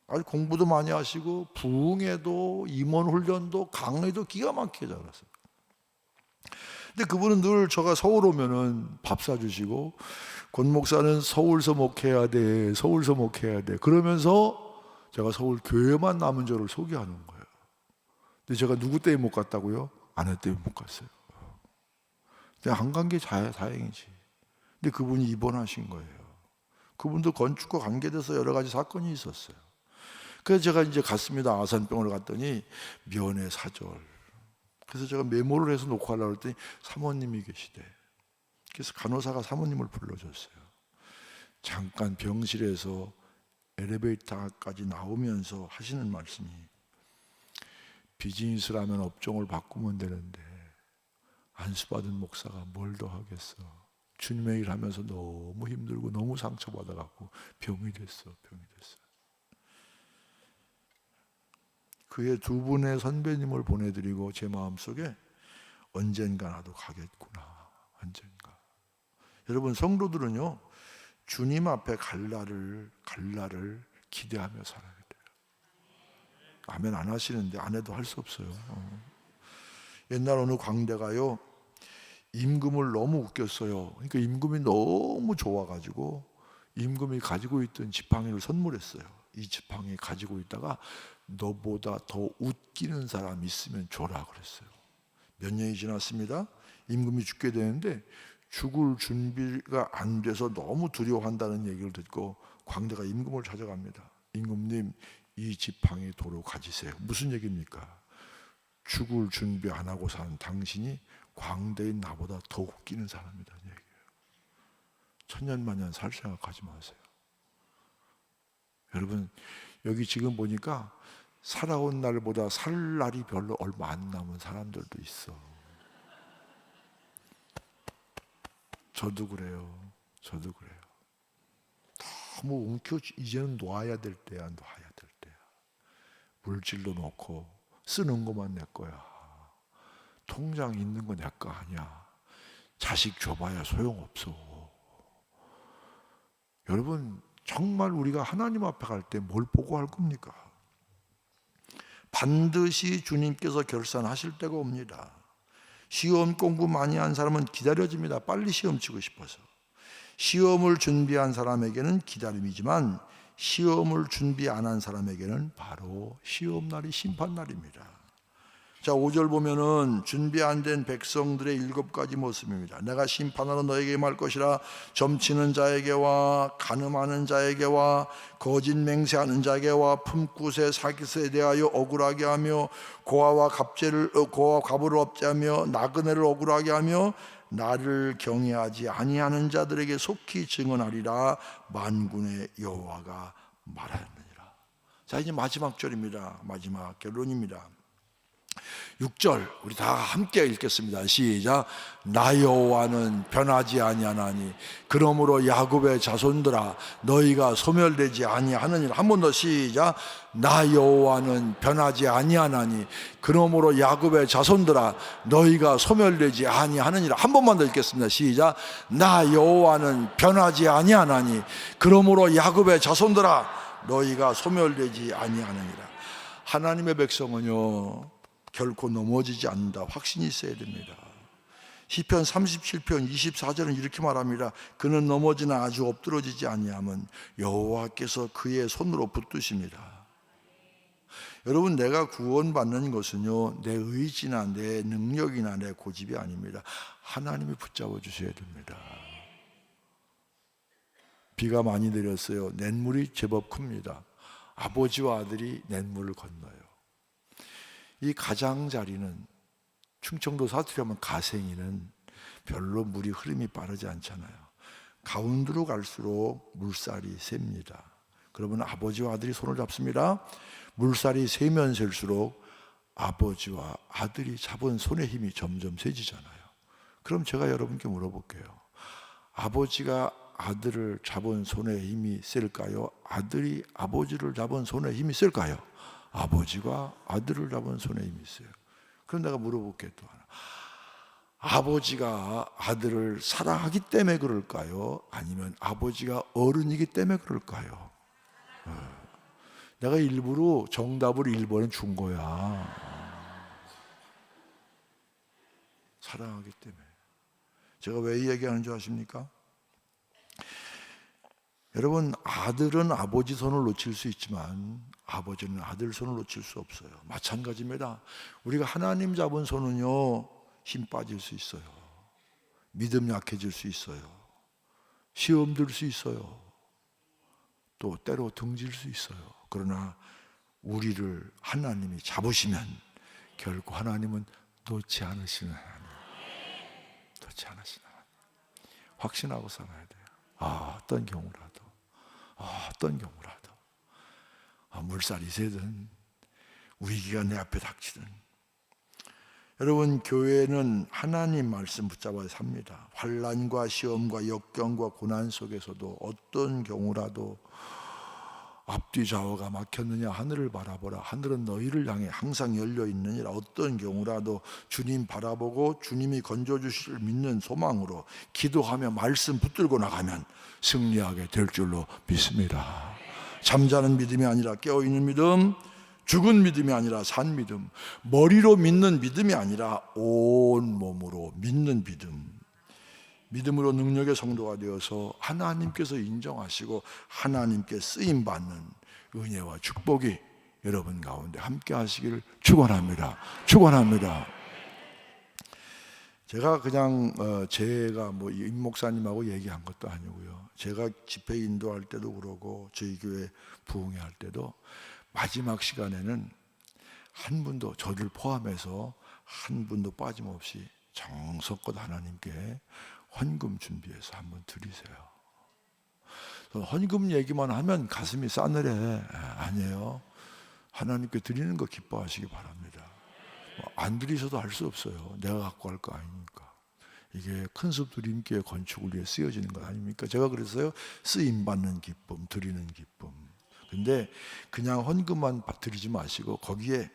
아주 공부도 많이 하시고, 부흥회도 임원 훈련도 강의도 기가 막히게 잘하셨어요. 근데 그분은 늘 제가 서울 오면은 밥 사주시고, 권 목사는 서울서 목해야 돼, 서울서 목해야 돼, 그러면서 제가 서울 교회만 남은 저를 소개하는 거예요. 근데 제가 누구 때문에 못 갔다고요? 아내 때문에 못 갔어요. 내가 안 간 게 다행이지. 근데 그분이 입원하신 거예요. 그분도 건축과 관계돼서 여러 가지 사건이 있었어요. 그래서 제가 이제 갔습니다. 아산병원을 갔더니 면회 사절. 그래서 제가 메모를 해서 놓고 하려고 했더니 사모님이 계시대. 그래서 간호사가 사모님을 불러줬어요. 잠깐 병실에서 엘리베이터까지 나오면서 하시는 말씀이, 비즈니스라면 업종을 바꾸면 되는데 안수받은 목사가 뭘 더 하겠어. 주님의 일 하면서 너무 힘들고 너무 상처받아갖고 병이 됐어. 그의 두 분의 선배님을 보내드리고 제 마음속에 언젠가 나도 가겠구나. 언젠가. 여러분, 성도들은요, 주님 앞에 갈 날을 기대하며 살아야 돼요. 아멘 안 하시는데 안 해도 할 수 없어요. 옛날 어느 광대가요, 임금을 너무 웃겼어요. 그러니까 임금이 너무 좋아가지고 임금이 가지고 있던 지팡이를 선물했어요. 이 지팡이 가지고 있다가 너보다 더 웃기는 사람 있으면 줘라 그랬어요. 몇 년이 지났습니다. 임금이 죽게 되는데 죽을 준비가 안 돼서 너무 두려워한다는 얘기를 듣고 광대가 임금을 찾아갑니다. 임금님, 이 지팡이 도로 가지세요. 무슨 얘기입니까? 죽을 준비 안 하고 사는 당신이 광대인 나보다 더 웃기는 사람이라는 얘기예요. 천년만년 살 생각하지 마세요. 여러분, 여기 지금 보니까 살아온 날보다 살 날이 별로 얼마 안 남은 사람들도 있어. 저도 그래요. 저도 그래요. 너무 움켜 이제는 놓아야 될 때야, 놓아야 될 때야. 물질도 놓고 쓰는 것만 내 거야. 통장 있는 거 내 거 아니야. 자식 줘봐야 소용없어. 여러분, 정말 우리가 하나님 앞에 갈 때 뭘 보고 할 겁니까? 반드시 주님께서 결산하실 때가 옵니다. 시험 공부 많이 한 사람은 기다려집니다. 빨리 시험 치고 싶어서. 시험을 준비한 사람에게는 기다림이지만 시험을 준비 안 한 사람에게는 바로 시험날이 심판날입니다. 자, 5절 보면은 준비 안 된 백성들의 7가지 모습입니다. 내가 심판하러 너에게 말 것이라. 점치는 자에게와 간음하는 자에게와 거짓 맹세하는 자에게와 품굿의 사기스에 대하여 억울하게 하며 고아와 과부를 업제하며 나그네를 억울하게 하며 나를 경외하지 아니하는 자들에게 속히 증언하리라. 만군의 여호와가 말하였느니라. 자, 이제 마지막 절입니다. 마지막 결론입니다. 6절 우리 다 함께 읽겠습니다. 시작. 나 여호와는 변하지 아니하나니 그러므로 야곱의 자손들아 너희가 소멸되지 아니하느니라. 한 번 더 시작. 나 여호와는 변하지 아니하나니 그러므로 야곱의 자손들아 너희가 소멸되지 아니하느니라. 한 번만 더 읽겠습니다. 시작. 나 여호와는 변하지 아니하나니 그러므로 야곱의 자손들아 너희가 소멸되지 아니하느니라. 하나님의 백성은요 결코 넘어지지 않는다. 확신이 있어야 됩니다. 시편 37편 24절은 이렇게 말합니다. 그는 넘어지나 아주 엎드러지지 아니하면 여호와께서 그의 손으로 붙드십니다. 여러분, 내가 구원받는 것은요 내 의지나 내 능력이나 내 고집이 아닙니다. 하나님이 붙잡아 주셔야 됩니다. 비가 많이 내렸어요. 냇물이 제법 큽니다. 아버지와 아들이 냇물을 건너요. 이 가장자리는 충청도 사투리 하면 가생이는 별로 물이 흐름이 빠르지 않잖아요. 가운데로 갈수록 물살이 셉니다. 그러면 아버지와 아들이 손을 잡습니다. 물살이 세면 셀수록 아버지와 아들이 잡은 손의 힘이 점점 세지잖아요. 그럼 제가 여러분께 물어볼게요. 아버지가 아들을 잡은 손의 힘이 셀까요? 아들이 아버지를 잡은 손의 힘이 셀까요? 아버지가 아들을 잡은 손에 힘이 있어요. 그럼 내가 물어볼게 또 하나. 아버지가 아들을 사랑하기 때문에 그럴까요? 아니면 아버지가 어른이기 때문에 그럴까요? 내가 일부러 정답을 1번에 준 거야. 사랑하기 때문에. 제가 왜 이 얘기하는 줄 아십니까? 여러분, 아들은 아버지 손을 놓칠 수 있지만 아버지는 아들 손을 놓칠 수 없어요. 마찬가지입니다. 우리가 하나님 잡은 손은요 힘 빠질 수 있어요. 믿음 약해질 수 있어요. 시험 들 수 있어요. 또 때로 등질 수 있어요. 그러나 우리를 하나님이 잡으시면 결코 하나님은 놓지 않으시는 하나님, 놓지 않으시는 하나님. 확신하고 살아야 돼요. 어떤 경우라도, 어떤 경우라도, 물살이 새든 위기가 내 앞에 닥치든. 여러분, 교회는 하나님 말씀 붙잡아야 삽니다. 환난과 시험과 역경과 고난 속에서도 어떤 경우라도 앞뒤 좌우가 막혔느냐 하늘을 바라보라. 하늘은 너희를 향해 항상 열려 있느니라. 어떤 경우라도 주님 바라보고 주님이 건져주실 믿는 소망으로 기도하며 말씀 붙들고 나가면 승리하게 될 줄로 믿습니다. 잠자는 믿음이 아니라 깨어있는 믿음, 죽은 믿음이 아니라 산 믿음, 머리로 믿는 믿음이 아니라 온 몸으로 믿는 믿음. 믿음으로 능력의 성도가 되어서 하나님께서 인정하시고 하나님께 쓰임받는 은혜와 축복이 여러분 가운데 함께 하시기를 축원합니다. 축원합니다. 제가 그냥 제가 임 목사님하고 얘기한 것도 아니고요. 제가 집회 인도할 때도 그러고 저희 교회 부흥회 할 때도 마지막 시간에는 한 분도, 저를 포함해서 한 분도 빠짐없이 정성껏 하나님께 헌금 준비해서 한번 드리세요. 헌금 얘기만 하면 가슴이 싸늘해. 아니에요. 하나님께 드리는 거 기뻐하시기 바랍니다. 안 드리셔도 할 수 없어요. 내가 갖고 갈 거 아니니까. 이게 큰숲 드림교회 건축을 위해 쓰여지는 것 아닙니까? 제가 그래서요, 쓰임 받는 기쁨, 드리는 기쁨. 근데 그냥 헌금만 드리지 마시고 거기에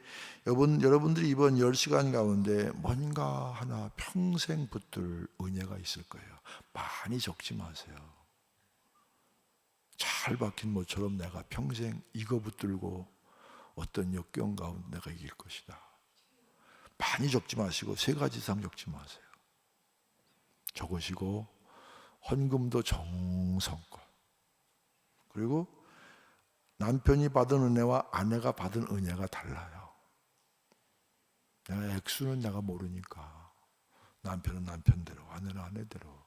여러분들이 이번 10시간 가운데 뭔가 하나 평생 붙들 은혜가 있을 거예요. 많이 적지 마세요. 잘 박힌 모처럼 내가 평생 이거 붙들고 어떤 역경 가운데 내가 이길 것이다. 많이 적지 마시고 3가지 이상 적지 마세요. 적으시고 헌금도 정성껏. 그리고 남편이 받은 은혜와 아내가 받은 은혜가 달라요. 내가 액수는 내가 모르니까 남편은 남편대로, 아내는 아내대로,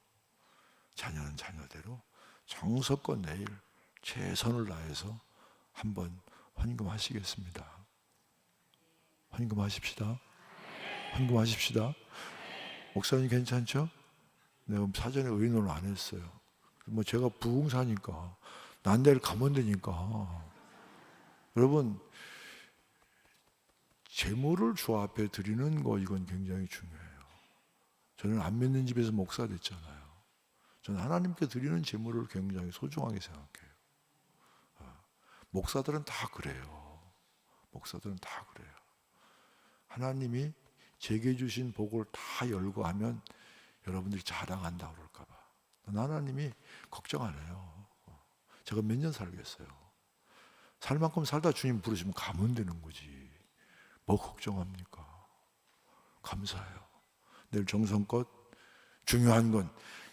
자녀는 자녀대로 정성껏 내일 최선을 다해서 한번 헌금하시겠습니다. 헌금하십시다. 헌금하십시다. 목사님 괜찮죠? 내가 사전에 의논을 안 했어요. 뭐 제가 부흥사니까 난 내일 가면 되니까. 여러분, 재물을 주 앞에 드리는 거 이건 굉장히 중요해요. 저는 안 믿는 집에서 목사 됐잖아요. 저는 하나님께 드리는 재물을 굉장히 소중하게 생각해요. 목사들은 다 그래요. 목사들은 다 그래요. 하나님이 제게 주신 복을 다 열고 하면 여러분들이 자랑한다고 그럴까 봐. 하나님이 걱정 안 해요. 제가 몇 년 살겠어요. 살 만큼 살다 주님 부르시면 가면 되는 거지. 뭐 걱정합니까? 감사해요. 내일 정성껏. 중요한 건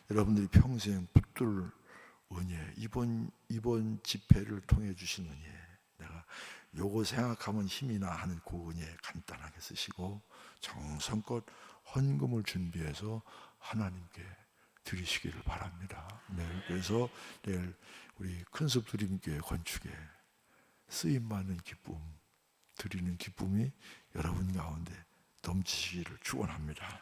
여러분들이 평생 붙들 은혜, 이번 집회를 통해 주신 은혜, 내가 요거 생각하면 힘이 나 하는 그 은혜 간단하게 쓰시고 정성껏 헌금을 준비해서 하나님께 드리시기를 바랍니다. 그래서 내일 우리 큰숲 드림교회 건축에 쓰임 많은 기쁨, 드리는 기쁨이 여러분 가운데 넘치시기를 축원합니다.